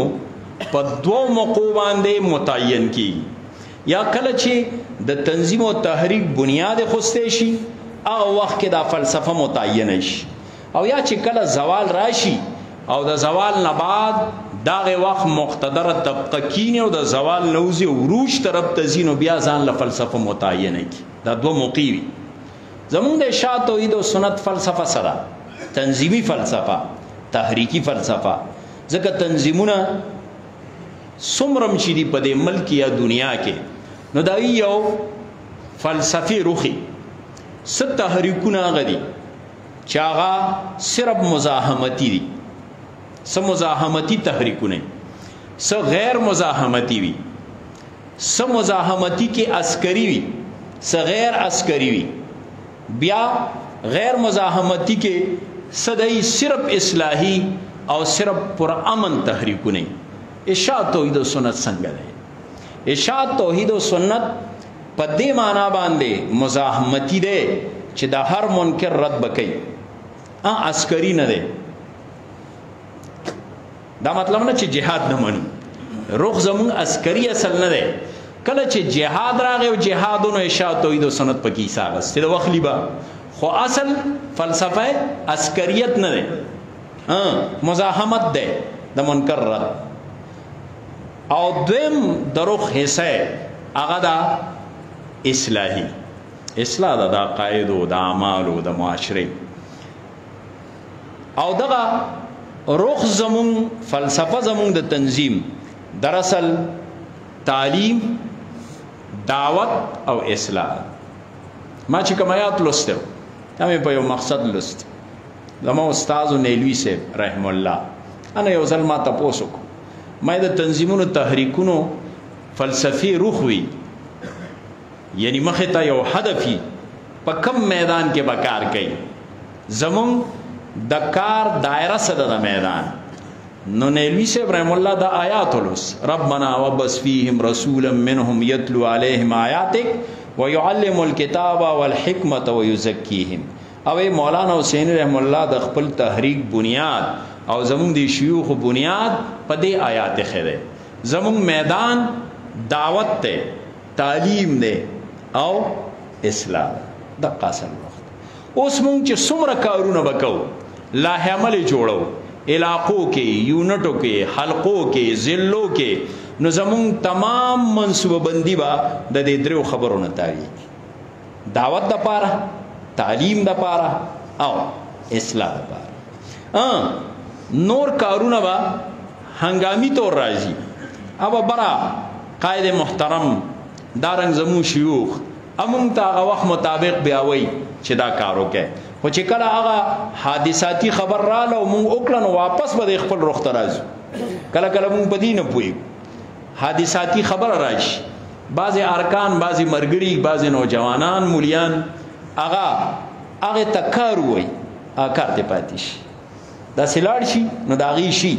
په دوه موقعو باندې متعین کی. یا کله چې د تنظیم او تحریک بنیاد خوسته شي هغه وخت کې دا فلسفه متعین شي، او یا چې کله زوال راشي او د زوال نه بعد داغه وخت مقتدر طبقه کینی او د زوال نوزی وروج طرف تزین او بیا ځان له فلسفه متعین کی. دا دوه موقعي وي. زمونږ د اشاعت توحید او سنت فلسفه سره تنظیمی فلسفه، تحریکی فلسفه، ځکه تنظیمونه څومره چې دي په دې ملک یا دنیا کې، نو دا یو فلسفي روخي ست تحریکونه هغه دي چې هغه صرف مزاحمتي دي. څه مزاحمتي تحریکونه، څه غیر مزاحمتي وي، څه مزاحمتي کې عسکري وي، څه غیر عسکري وي. بیا غیر مزاحمتی کې صدای صرف اصلاحی او صرف پر امن تحریکونه. اشاعت توحید و سنت څنګه دی؟ اشاعت توحید و سنت په دې معنا باندې مزاحمتی دی چې د هر منکر رد بکې. عسکری نه دی. دا مطلب نه چې جهاد نه منو. رخ زمون عسکری اصل نه دی. کله چې جهاد راغی او جهادونو اشاعت توحید و سنت پکې ساغست د وخلی با، خو اصل فلسفه عسکریت نه دی. مزاحمت دی د منکر رد. او دویم دروخ حصہ هغه دا اصلاحی. اصلاح د عقاید او د اعمال او د معاشره. او دغه روح زمون فلسفه زمون د تنظیم در اصل تعلیم، دعوت او اصلاح. ما چې کوم آیات لوستو هم په یو مقصد لوست. زمو استاد نیلوی صاحب رحم الله انا یو ځل ما تاسو کو ما د تنظیمونو تحریکونو فلسفي روح وی، یعنی مخه ته یو هدفي په کم میدان کې بکار کوي. زمون د کار دایره سره د میدان نو نیلوی صاحب رحم الله د آیات ولوس. ربنا وبس فیهم رسولا منهم يتلو عليهم آیاتک ويعلم الكتاب والحکمت ويزکیهم. او مولانا حسین رحم الله د خپل تحریک بنیاد او زمون دی شیوخ بنیاد په دې آیات خره. زمون میدان دعوت ته، تعلیم دی او اصلاح. د قاسم وخت اوس مونږ چې څومره کارونه وکاو، لاهه عمل جوړو، علاقو کې، یونټو کې، حلقو کې، ضلعو کې، نو زمون تمام منصوبه بندي با د دې درو خبرونه تاریخ. دعوت د پاره، تعلیم د پاره او اصلاح د پاره. نور کارونه با هنگامی طور راځي. او برا قائد محترم دارنګ زمو شيوخ امون ته هغه وخت مطابق بیا وای چې دا کارو کې. خو چې کله هغه حادثاتی خبر رااله او مونږ وکړو واپس به خپل رخ ته راځو. کله کله مونږ بدینه پوي حادثاتی خبر راشي. بعضی ارکان، بعضی مرګري، بعضی نوجوانان، مولیان هغه تکار وای کار ته پاتې شي. دا سلاړ شي نو دا غي شي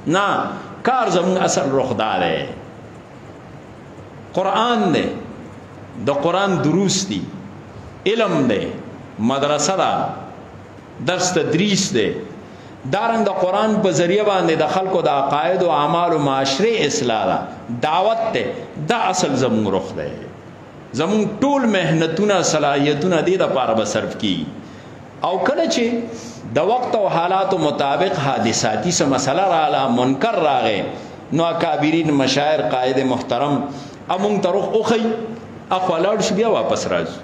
نه. کار زمون اصل رخ داره. قرآن دی، د قرآن دروس دی، علم دی، مدرسه دا، درس تدریس دی. دارنګ د قرآن په ذریعہ باندې د خلکو د عقاید او اعمال او معاشره اصلاح دا، دعوت دی. دا اصل زمون رخ دی. زمون ټول مهنتونه صلاحیتونه دې د پاره به صرف کی. او کله چې د وخت او حالاتو مطابق حادثاتی سه مسله رااله، منکر راغې، نو اکابرین مشاعر قائد محترم امون تروخ اوخی اخوالار شي بیا واپس راځو.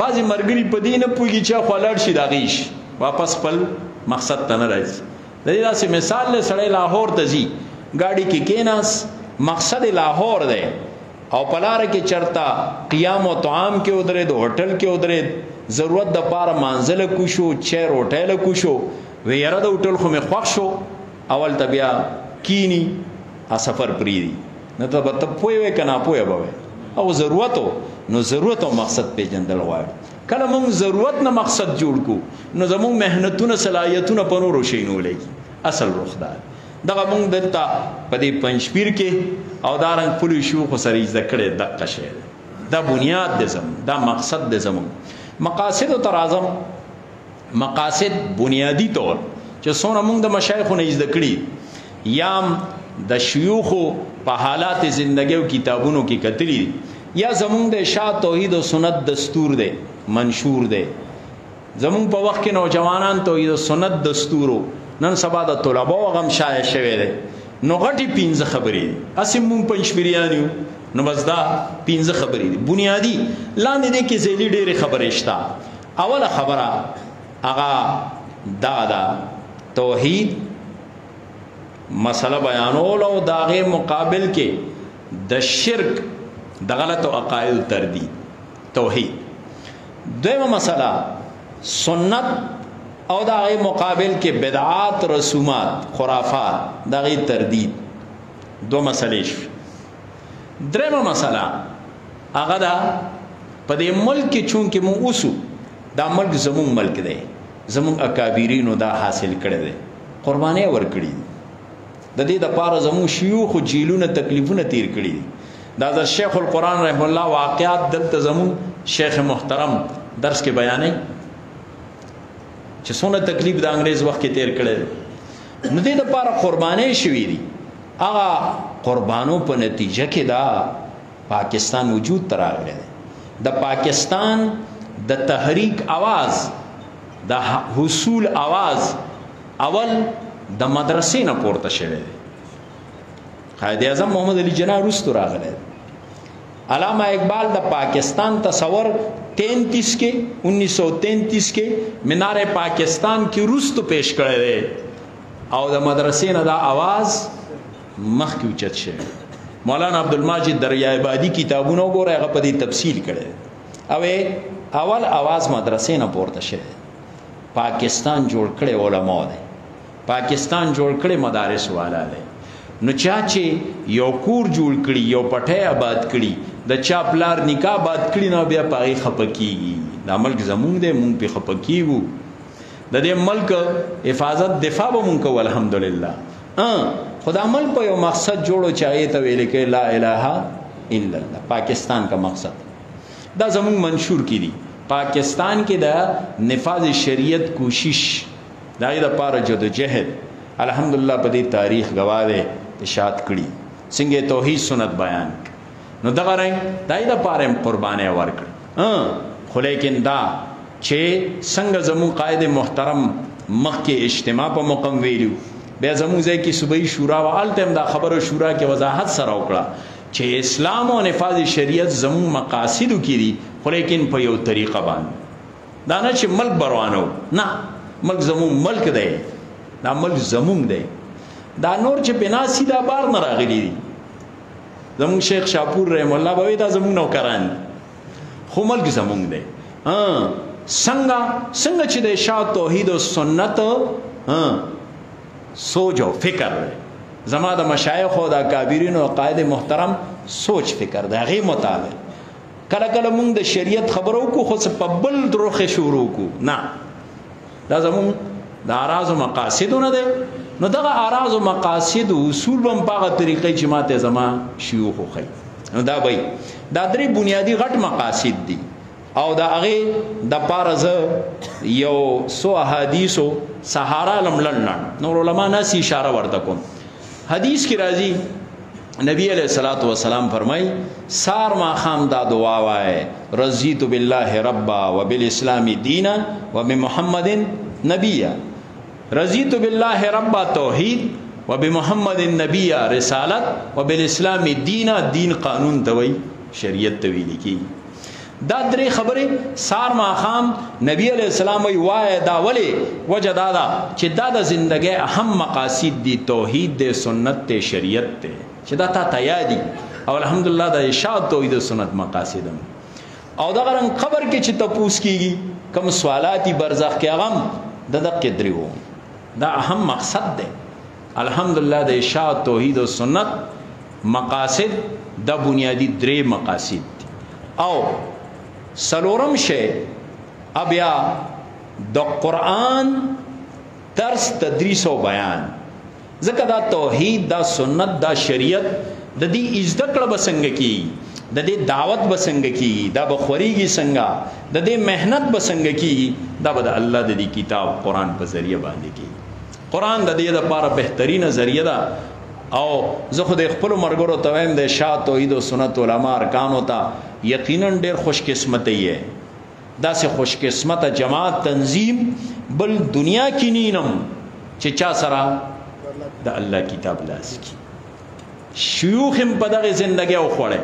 بعضی مرګري په دې نه پوهیږي چې اخوالار شي دا غیش واپس خپل مقصد ته نه راځي. د دې داسې مثال له سړی لاهور ته ځي، ګاډي کې کېناس، مقصد لاهور دی او پلار کې چرتا قیام او طعام کې ودرې، د هوټل کې ودرې، ضرورت د پاره منزل کو شو، چیر هوټل کو شو، وی یاره د هوټل خو مې خوښ شو، اول ته بیا کینی ا سفر پریدي نه ته به پوي وې کنه پوي به او ضرورتو نو ضرورت او مقصد پیژندل غواړي. کله موږ ضرورت نه مقصد جوړ کو نو زموږ مهنتونه صلاحیتونه په نورو شینو لګي. اصل رخدار دغه موږ دلته په دې پنځپیر کې او دارنګ پولیو شو خو سره زده کړې دغه شی دا بنیاد د زموږ، دا مقصد د زموږ. مقاصد او تر اعظم مقاصد بنیادی طور چې څونه موږ د مشایخو نه زده کړی یا د شيوخو په حالات زندګي او کتابونو کې کتلی یا زموږ د اشاعت توحید او سنت دستور دی، منشور دی. زموږ په وخت کې نوجوانان توحید او سنت دستورو نن سبا د طلباو غم شایع شوی دی. نو غټي 15 خبرې اسیم مونږ پنځپریانیو نو بس دا 15 خبرې دي بنیادی. لاندې دې کې زیلی ډېرې خبرې شته. اوله خبره هغه دا توحید مسله بیانول او داغه مقابل کې د شرک د غلط او عقاید تردید توحید. دویمه مسله سنت او داغه مقابل کې بدعات، رسومات، خرافات داغه تردید. دو مسلې شو. دریمه مسله هغه دا په دې ملک کې چون کې مو اوسو دا ملک زمون ملک دی، زمون اکابرینو دا حاصل کړی دی. قرباني ورکړي د دې د پاره زمو شيوخ جیلونه تکلیفونه تیر کړي دا د شیخ القرآن رحم الله واقعات دلته زمو شیخ محترم درس کې بیانې چې څونه تکلیف د انګريز وخت کې تیر کړي نو دې د پاره قرباني شوي دي هغه قربانو په نتیجه کې دا پاکستان وجود تر راغلی د پاکستان د تحریک आवाज د حصول आवाज اول د مدرسې نه پورته شوی دی قائد اعظم محمد علی جناح رستو راغلی علامہ اقبال د پاکستان تصور 1933 کې مینار پاکستان کې رستو پیش کړی دی او د مدرسې نه دا आवाज مخکې اوچت شوی مولانا عبدالماجد دریای بادی کتابونه وګوره هغه په دې تفصیل کړی او اول आवाज مدرسې نه پورته شوی پاکستان جوړ کړي علماء دي پاکستان جوړ کړي مدارس والا دي نو چا چې یو کور جوړ کړي یو پټه آباد کړي د چا پلار نکاح آباد کړي نو بیا پای خپکیږي دا ملک زمونږ دی مونږ په خپکیږو د دې ملک حفاظت دفاع به مونږ کو الحمدلله خدا عمل په یو مقصد جوړو چاہیے ته ویل کې لا اله الا الله پاکستان کا مقصد دا زمونږ منشور کی دي پاکستان کې د نفاذ شریعت کوشش دای د پاره جدوجہد الحمدلله په دې تاریخ گواه ده اشاعت کړي څنګه توحید سنت بیان نو دغه رنګ دای د پاره قرباني ورکړ خو لیکن دا چې څنګه زمو قائد محترم مخ کې اجتماع په مقام ویلو بیا زمو ځای کې صوبایي شورا او التم دا خبره شورا کې وضاحت سره وکړه چې اسلام او نفاذ شریعت زمو مقاصدو کې دي خو لیکن په یو طریقه باندې دا نه چې ملک بروانو نه ملک زمو ملک دی دا ملک زمونږ دی دا نور چې بنا سیدا بار نه راغلي دي زمون شیخ شاپور رحم الله به دا زمون نوکران خو ملک زمونږ دی څنګه چې د شاه توحید او سنت سوچ او فکر زما د مشایخ او د کابرین او قائد محترم سوچ فکر دا غي مطابق کله کله مونږ د شریعت خبرو کو خو په بل دروخه شروع کو نه دا زمون د اراز او مقاصدونه ده نو دغه اراز او مقاصد اصول بم په طریقې چې ماته زما شيوخ خو نو دا وای دا درې بنیادی غټ مقاصد دي او دا هغه د پارز یو سو احادیثو سهارا لملن نور علماء ناس اشاره ورته کوم حدیث کی راځي نبی علیہ الصلوۃ والسلام فرمای سار ما خام دا دعا وای رضیت بالله ربا وبالاسلام دینا وبمحمد نبیا رضیت بالله ربا توحید وبمحمد نبیا رسالت وبالاسلام دینا دین قانون دوی شریعت تویل کی دا درې خبره سار ما خام نبی علیہ السلام وای دا ولی وجدادا چې دا د زندګۍ اهم مقاصد دي توحید د سنت ته شریعت ته چې دا تا یادي او الحمدلله د اشاعت توحید سنت مقاصد او دا غرن خبر کې چې تپوس کیږي کوم سوالاتي برزخ کې غم د دقه دریو دا اهم مقصد ده الحمدلله د اشاعت توحید او سنت مقاصد د بنیادی درې مقاصد او سلورم شی ابیا د قرآن درس تدریس او بیان ځکه دا توحید دا سنت دا شریعت د دې ازدکړه بسنګ کی د دې دعوت بسنګ کی دا بخوریږي څنګه د دې مهنت بسنګ کی دا به د الله د دې کتاب قرآن په ذریعہ باندې کی قرآن د دې لپاره بهترینه ذریعہ ده او زه خو د خپل مرګرو ته وایم د شاه توحید او سنت علما ارکان ہوتا یقینا ډیر خوش قسمت یې دا سه خوش قسمت جماعت تنظیم بل دنیا کې نینم چې چا سره د الله کتاب لاس کی شيوخ هم په دغه ژوندۍ او خوړې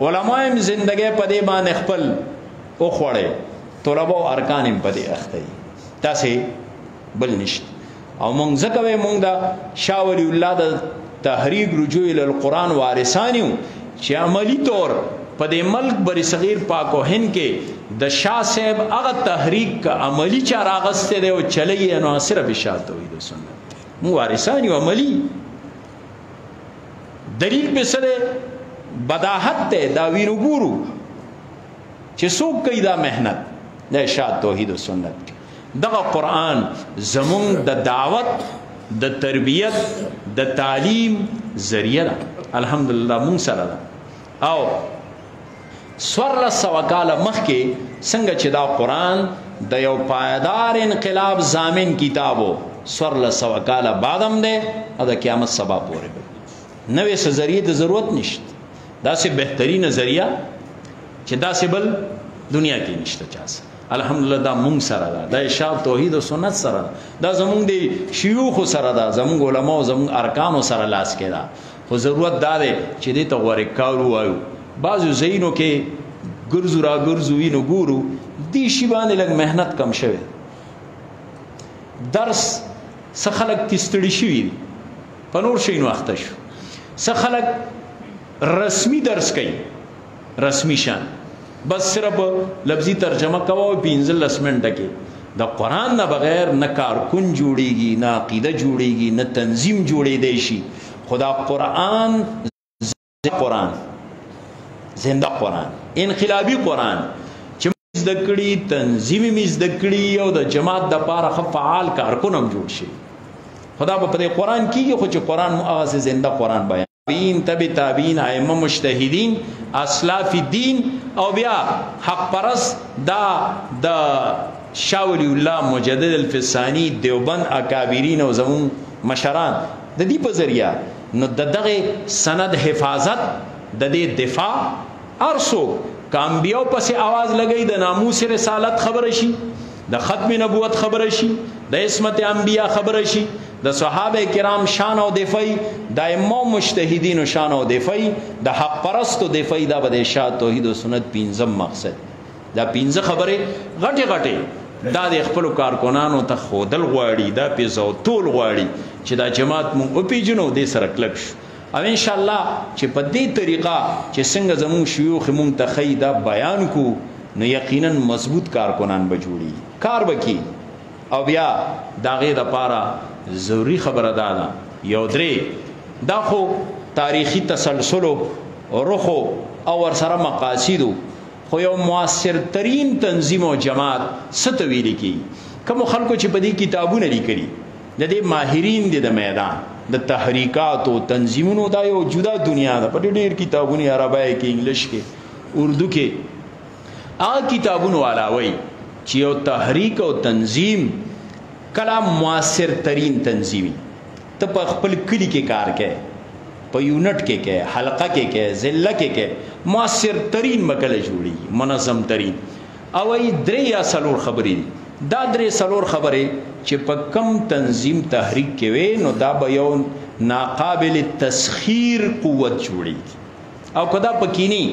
علما هم ژوندۍ په دې باندې خپل او خوړې طلبه او ارکان هم په دې اخته تاسو بل نشته او مونږ ځکه مونږ دا شاه ولی الله د تحریک رجوع ال القرآن وارثانیو چې عملی طور په دې ملک بری صغیر پاک او هند کې د شاه صاحب هغه تحریک کا عملی چا راغسته دی او چلی نو صرف شاه توحید سنت مو وارثانیو عملی دلیل په سره بداحت ته دا وینو ګورو چې څوک کوي دا مهنت د شاه توحید سنت دغه قرآن زمونږ د دعوت د تربیت د تعلیم ذریعہ ده الحمدلله مونږ سره ده. او 1400 کاله مخکې څنګه چې دا قرآن د یو پایدار انقلاب ضامن کتابو 1400 کاله بعد هم ده او د قیامت سبا پورې نوې څه ذریعہ د ضرورت نشته. داسې بهترینه ذریعہ چې داسې بل دنیا کې نشته چا. الحمدلله دا مونږ سره ده، دا اشاعت توحید او سنت سره ده، دا زمونږ د شيوخ سره ده، زمونږ علما او زمونږ ارکانو سره لاس کې ده. خو ضرورت دا ده چې دې ته غوړې کارو وایو. بعضو ځایونو کې ګرځو را ګرځو وینو ګورو دې شی باندې لږ مهنت کم شوی. درس څه خلک تستړي شوي دي په نور شیونو اخته شو. څه خلک رسمي درس کوي رسمي شان بس صرف لفظی ترجمه کوو 15 منټه کې. د قرآن نه بغیر نه کارکون جوړیږي، نه عقیده جوړیږي، نه تنظیم جوړېدی شي. خدا قرآن زنده قرآن انقلابی قرآن چې زده کړي تنظیمي مې زده کړي او د جماعت د پاره ښه فعال کارکون هم جوړ شي. خدا په دې قرآن کېږي خو چې قرآن هغه زنده قرآن بیان تبی تابعین ائمه مجتهدین اسلاف دین او بیا حق پرست دا د شاه ولی الله مجدد الفسانی دیوبند اکابرین او زمون مشران د دې په ذریعہ نو دغه سند حفاظت د دې دفاع ارسو کامبیو پس आवाज لګی د ناموس رسالت خبر شي، د ختم نبوت خبر شي، د عصمت انبیاء خبر شي، د صحابه کرام شان او دفاعی، د ائمه مجتهدین شان او دفاعی، د حق پرستو دفاعی. دا به اشاعت توحید او سنت پنځم مقصد. دا پنځه خبره غټه غټه دا د خپل کارکونانو ته خودل غواړي، دا پیزو ټول غواړي چې دا جماعت مونږ او پیجنو دې سره کلک شو. او ان شاء الله چې په دې طریقه چې څنګه زمون شيوخ مونږ ته خیدا بیان کو نو یقینا مضبوط کارکونان به جوړي کار وکي. او بیا داغه د پاره ضروری خبره ده یو درې دا خو تاریخی تسلسل او رخو او ور سره مقاصد خو یو موثر ترین تنظیم او جماعت ستویل کی کوم خلکو چې په دې کتابونه لیکلي د دې ماهرین دي د میدان د تحریکات او تنظیمونو دا یو جدا دنیا ده. په ډېر کتابونه عربی کې انګلیش کې اردو کې هغه کتابونو علاوه چې یو تحریک او تنظیم کلام موثر ترین تنظیمی ته په خپل کلی کې کار کوي، په یونټ کې کوي، حلقه کې کوي، ضلع کې کوي، موثر ترین مکله جوړي منظم ترین. او ای درې یا څلور خبرې دي. دا درې څلور خبرې چې په کم تنظیم تحریک کې وي نو دا به یو ناقابل تسخیر قوت جوړي. او کدا پکینی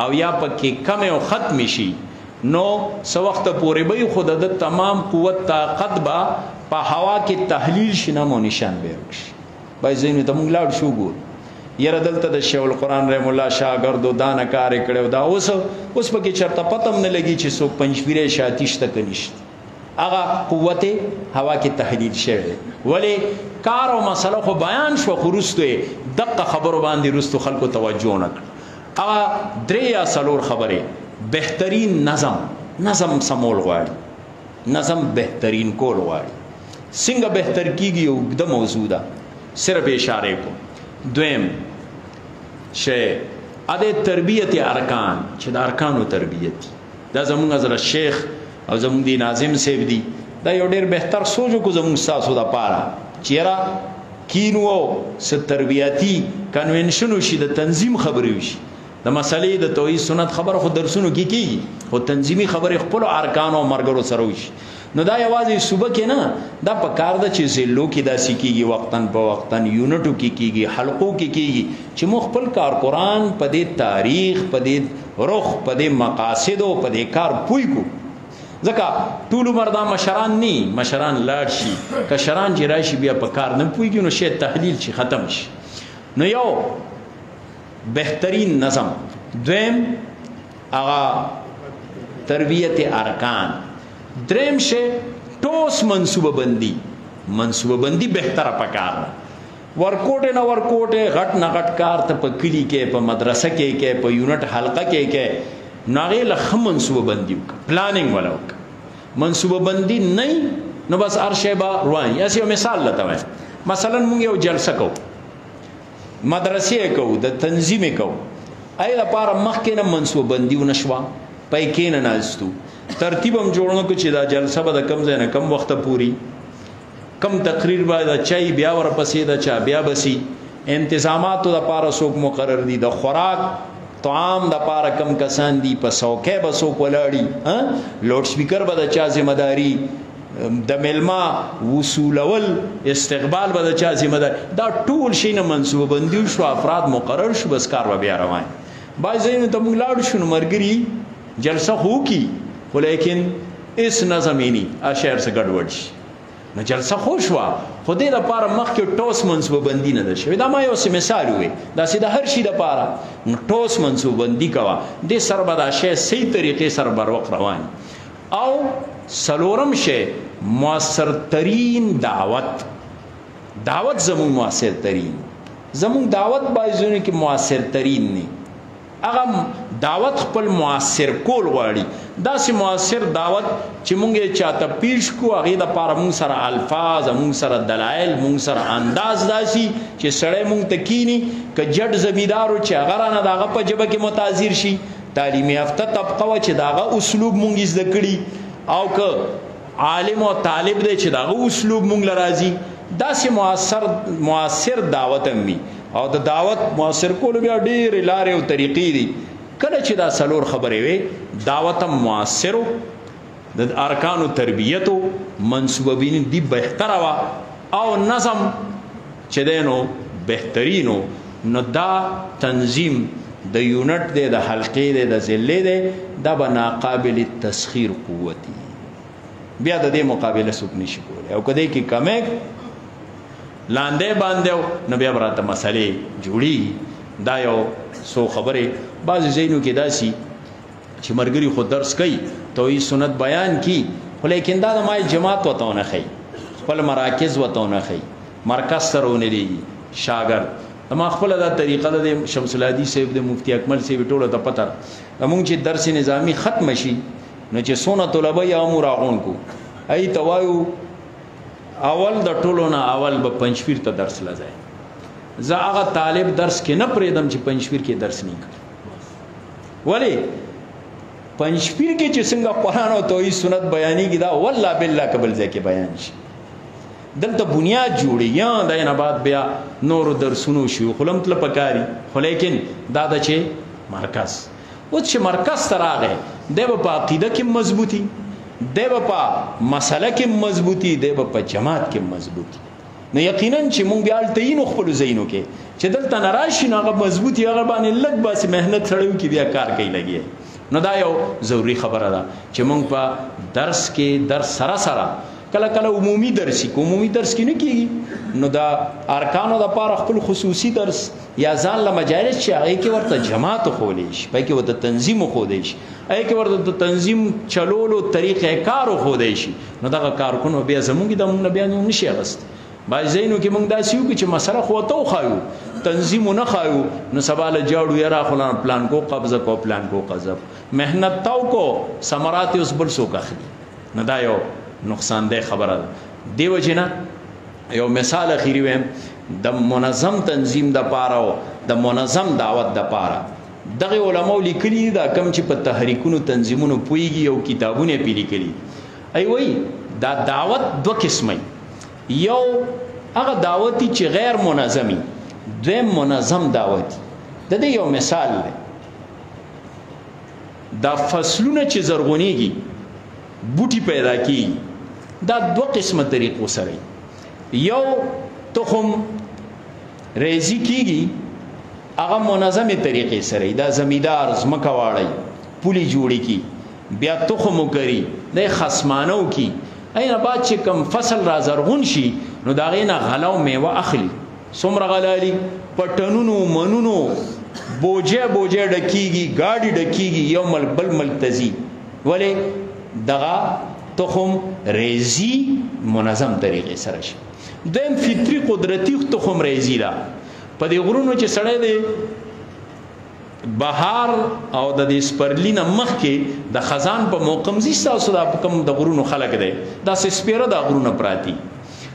او یا پکې کم او ختم شي نو سو وخت پورې به خود د تمام قوت طاقت با په هوا کې تحلیل شنه نشان به وکړي. بای زینو ته مونږ لاړ شو ګور یره دلته د شیخ القرآن رحم الله شاګردو دانه کار کړو دا اوس پکې چرته پتم نه لګي چې سو پنځپیره شاتیش تک نشته هغه قوت هوا کې تحلیل شوی. ولی کار او مسله خو بیان شو خروستو دقه خبرو باندې رستو خلکو توجه نکړه. هغه درې یا څلور خبره بهترین نظم سمول غواړي، نظم بهترین کول غواړي. څنګه بهتر کیږي یو د موضوع ده صرف اشاره کو. دویم شی اده تربیت ارکان چې د ارکانو تربیت دا زمونږ حضرت شیخ او زمونږ دی ناظم صاحب دی دا یو ډیر بهتر سوچو کو زمونږ تاسو د پاره چیرې کینو س تربیتی کنونشن شي د تنظیم خبرې وشي د مسلې د توحید سنت خبره خو درسونو کې کیږي خو تنظیمی خبره خپل ارکان او مرګرو سره وشي. نو دا یوازې صبح کې نه دا په کار د چې زلو کې دا سکیږي وقتن په وقتن یونټو کې کیږي حلقو کې کیږي چې مو خپل کار قرآن په دې تاریخ په دې رخ په دې مقاصد او په دې کار پوي کو. ځکه ټول مردا مشران ني مشران لاړ شي کشران چې راشي بیا په کار نه پويږي نو شی تحلیل شي ختم شي. نو یو بهترین نظم. دویم اغا تربیت ارکان. دریم شی ټوس منصوبه بندی بهتره پکار ورکوټه نه ورکوټه غټ نه غټ کار ته په کلی کې په مدرسه کې په یونټ حلقه کې ناغه لخ منصوبه بندي وک پلانینګ ولا وک منصوبه بندي نه نو بس هر شی به روان. یا یو مثال لته وایم، مثلا مونږ یو جلسه کوو، مدرسې کوو، د تنظیم کوو، ای لپاره مخکې نه منصوبه بندي ونه شوه، پای کې نه ناستو، ترتیب هم جوړ نه کړو چې دا جلسه به د کم ځای نه کم وخته پوري، کم تقریر به د چای بیا ورپسې د چا بیا بسي، انتظاماتو دپاره څوک مقرر دي، د خوراک طعام دپاره کم کسان دي، په څوکۍ به څوک ولاړي، لوډ سپیکر به د چا ذمهداري، د میلمه وصولول استقبال به د چا ذمهداري، دا ټول شی نه منصوبه بندي شو، افراد مقرر شو، بس کار به بیا روان. بعض ځایونو ته موږ لاړو شو نو ملګري جلسه خو وکړي خو لیکن هېڅ نظم یې نه، شعر څه ګډوډ شي، نو جلسه خو شوه خو دې دپاره مخکې ټوس منصوبه بندي نه ده شوې. دا ما یو څه مثال ووی، داسې د هر شي دپاره نو ټوس منصوبه بندي کوه، دې سره به دا شی صحیح طریقې سره بر وخت روان. او څلورم شی مؤثر ترین دعوت. دعوت زمون مؤثر ترین، زمون دعوت بعض ځایونو کې مؤثر ترین نه، هغه دعوت خپل مؤثر کول غواړي. داسې مؤثر دعوت چې مونږ یې چاته پیش کو، هغې دپاره مونږ سره الفاظ، مونږ سره دلایل، مونږ سره انداز داسي چې سړی مونږ ته کینی، که جډ زمیدارو چې هغه رانه د هغه په ژبه کې متاثر شي، تعلیم یافته طبقه وه چې د هغه اسلوب مونږ زده کړي، او که عالم او طالب دی چې د هغه اسلوب مونږ له راځي، داسې مؤثر دعوت هم وي. او د دعوت مؤثر کولو بیا ډېرې لارې او طریقې دي. کله چې دا څلور خبرې وي، دعوت هم مؤثرو، د ارکانو تربیتو، منصوبه بندي بهتره وه، او نظم چې دی نو بهترینو. نو دا تنظیم د یونټ دی، د حلقې دی، د ضلع دی، دا به ناقابل تسخیر قوتي، بیا د دې مقابله څوک نشي کولی. او که دی کې کمی لاندې باندې نو بیا به راته مسلې جوړېږي. دا یو څو خبرې بعضې ځایونو کې داسي چې ملګري خو درس کوي، توحید سنت بیان کی، خو لیکن دا د ما جماعت ورته ونه ښیي، خپل مراکز ورته ونه ښیي، مرکز سره ونه لیږي شاګرد. ما خپله دا طریقه ده، د شمس الهادي صاحب، د مفتی اکمل صاحب، ټوله ته پته ده. مونږ چې درس نظامي ختم شي نو چې څونه طلبه یا مو راغونډ کو، ای ته وایو اول د ټولو نه اول به پنجپیر ته درس لځای. زه هغه طالب درس کې نه پرېږدم چې پنجپیر کې درس نه کوي. ولې پنجپیر کې چې څنګه قرآن او توحید سنت بیانېږي، دا والله بالله که بل ځای کې بیان شي. دلته بنیاد جوړي، یا د نه بعد بیا نورو درسونو شیوخ هم تله پکاري، خو لیکن دا ده چې مرکز. اوس چې مرکز ته راغی، دی به په عقیده کې مضبوطي، دی به په مسله کې مضبوطي، دی به په جماعت کې مضبوطي. نو یقینا چې مونږ بیا هلته یو خپلو ځایونو کې چې دلته نه راشي نو هغه مضبوطي، هغه باندې لږ باسي محنت سړی وکړي، بیا کار کوي لګي. نو دا یو ضروري خبره ده چې مونږ په درس کې درس سره سره کله کله عمومي درس کې، عمومي درس کې نه کېږي، نو دا ارکانو دپاره خپل خصوصي درس یا ځان له مجالس چې هغې کې ورته جماعت وښودی شي، پای کې ورته تنظیم وښودی شي، هغې کې ورته د تنظیم چلولو طریقې کار وښودی شي، نو دغه کارکونو بیا زمونږ د مونږ نه بیا نشي اخیستی. بعض ځایونو کې مونږ داسې وکړو چې مسله خو ورته وښایو، تنظیم ونه ښایو، نو سبا له جاړو یاره خو پلان کو قبضه کو، پلان کو قذف، محنت تاو کو، ثمرات یې اوس بل څوک اخلي. نو دا یو نقصان ده خبره ده. دیو جنا یو مثال اخیری ویم، د منظم تنظیم د پاره او د منظم دعوت د پاره دغه علماء لیکلي دا کم چې په تحریکونو تنظیمونو پویږي او کتابونه پی لیکلي. ای وای دا دعوت دو قسمه، یو هغه دعوتی چې غیر منظمی، دویم منظم دعوت. د دې یو مثال دی، دا فصلونه چې زرغونیږي، بوټي پیدا کیږي، دا دو قسمه طریقو سره، یو تخم ریزی کیږي هغه منظمه طریقې سره، دا زمیدار زمکه واړی پولی جوړی کی، بیا تخم وکړي، د خصمانو کی، اینه بعد چې کم فصل را زرغون شي نو دا غینه غلو میوه اخلي، څومره غلالي پټنونو منونو بوجه بوجه ډکیږي، گاډي ډکیږي، یو مل بل ملتزي. ولی دغه تخم ریزی منظم طریقې سره شي. دیم فطری قدرتی تخم ریزی را په دې غرونو چې سړی دی بهار او د دې سپرلی نه مخکې د خزان په موقم زیستا او د کوم د غرونو خلک دی دا سپیره د غرونو پراتی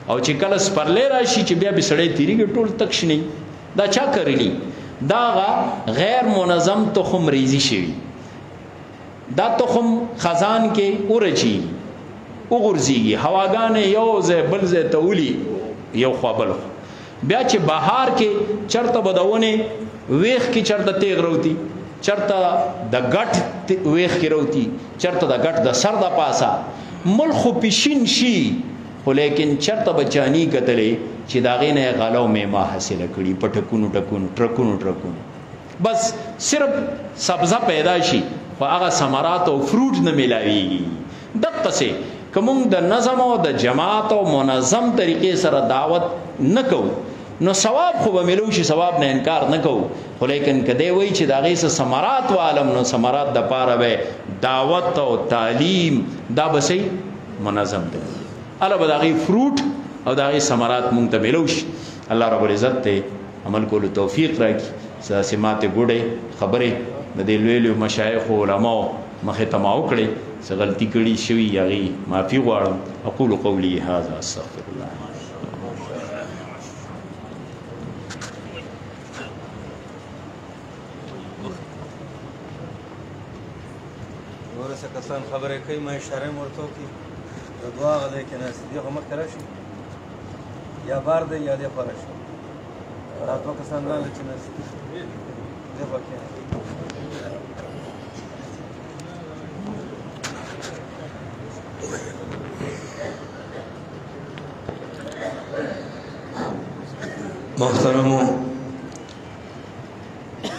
او چې کله سپرلی راشي چې بیا به سړی تیریږي ټول تک شنی دا چا کړلی دا غیر منظم تخم ریزی شوی دا تخم خزان کې اورچی وګرځيږي هواګانې یو ځای بل ځای ته ولي یو خوا بل بیا چې بهار کې چرته بدونه ویخ کې چرته تیغ روتی چرته د غټ ویخ کې روتی چرته د غټ د سر د پاسا ملخ پښین شي خو لیکن چرته بچانی کتلې چې دا غینه غلو میما حاصله کړي پټکونو ټکونو ټرکونو بس صرف سبزه پیدا شي خو هغه ثمرات او فروټ نه ملاويږي دغه څه کوم د نظم او د جماعت او منظم طریقې سره دعوت نکو نو ثواب خو به ملو شي ثواب نه انکار نکو خو لیکن کدی وای چې دا غي ثمرات و عالم نو ثمرات د پاره به دعوت او تعلیم دا بسې منظم دي الله به دا غي فروټ او دا غي ثمرات مونږ ته ملو شي الله رب العزت ته عمل کولو توفیق راکړي سمات ګوډه خبره د دې لوی لوی مشایخ او علماء مخه تماو کړي څه غلطي کړي شوی یغي معافي غواړم اقول قولي هذا استغفر الله ورسه کسان خبره کوي ما اشاره ورته کوي د دعا غلې کې ناس دی هم کراشي یا بار دی یا دی فرش راته کسان نه لچ ناس دی پکې محترمو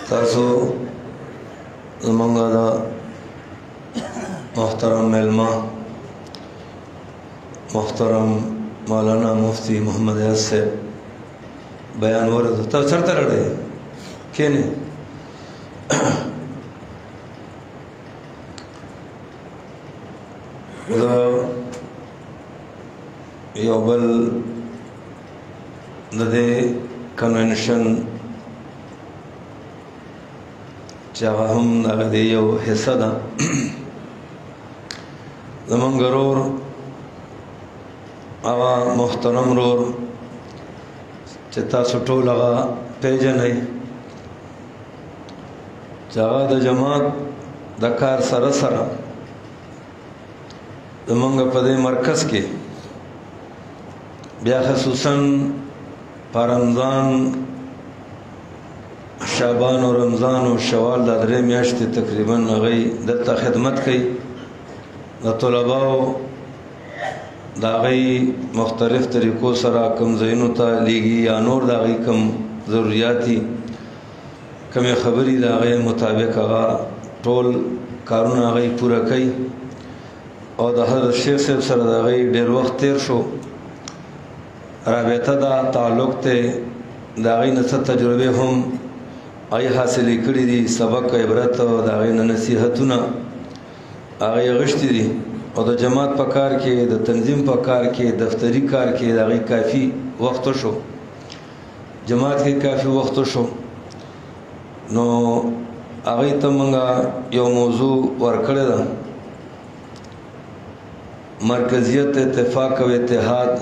تاسو زمونږ دا محترم ملما محترم مولانا مفتی محمد عیاض صاحب بیان ورته تاسو چرته راړې کینه یو بل د دې کنونشن چې هغه هم د دې یو حصہ ده زمونږ ورور هغه محترم ورور چې تاسو ټول هغه پیژنئ چې هغه د جماعت د کار سره سره زمونږ په دې مرکز کې بیا خصوصا رمضان شعبان او رمضان او شوال د درې میاشتې تقریبا هغه دلته خدمت کوي د طلباو د هغه مختلف طریقو سره کوم ځایونو ته لیږي یا نور د هغه کوم ضرورتي کوم خبرې د هغه مطابق هغه ټول کارونه هغه پوره کوي او د هر شیخ صاحب سره د هغه ډېر وخت تیر شو رابطه دا تعلق ته دا غي نڅ تجربه هم اي حاصل کړی دي سبق عبرت او دا غي نصيحتونه هغه غشتي دي او د جماعت په کار کې د تنظیم په کار کې دفتری کار کې دا غي کافي وخت شو جماعت کې کافي وخت شو نو هغه ته موږ یو موضوع ورکړل ده مرکزیت اتفاق او اتحاد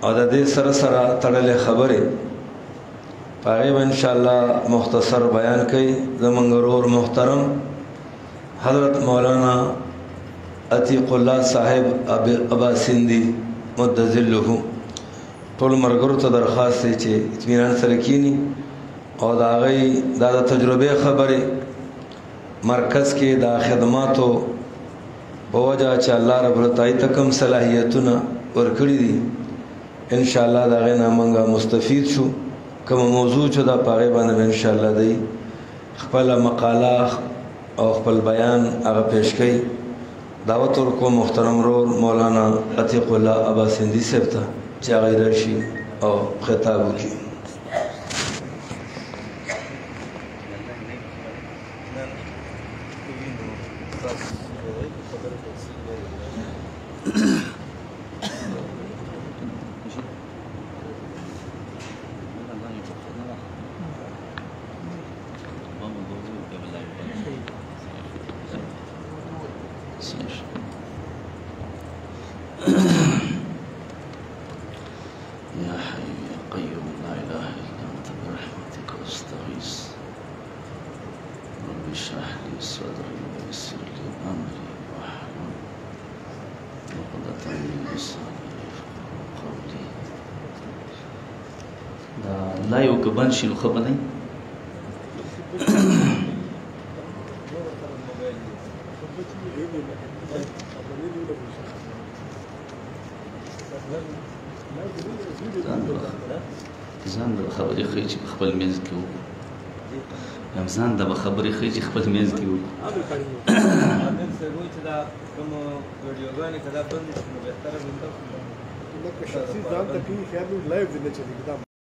او د دې سره سره تړلې خبره هغه ان شاء الله مختصر بیان کوي زمونږ ورور محترم حضرت مولانا عتیق الله صاحب ابا سندی مدذله ټول مرګرو ته درخواست دی چې اطمینان سره کینی او دا غي د تجربه خبره مرکز کې د خدماتو په وجه چې الله رب العزت تکم صلاحیتونه ورکړي دي ان شاء الله دا غنا منګه مستفید شو کوم موضوع چې دا پاره باندې ان شاء الله دی خپل مقاله او خپل بیان هغه پیش کړي دعوت ورکو محترم رور مولانا عتیق الله ابا سندی صاحب ته چې هغه راشي او خطاب وکړي صدري ويسر لي أمري واحلل عقدة من لساني يفقهوا قولي. دا لا یو که بند شي نو ښه به دی. ځان به خبرې ښایي چې په خپل منځ کې وکړو، یم ځان ته به خبرې ښایي چې خپل منځ کې وکړو. شخصي ځان ته کوي خیال لایو دی نه چلیږي.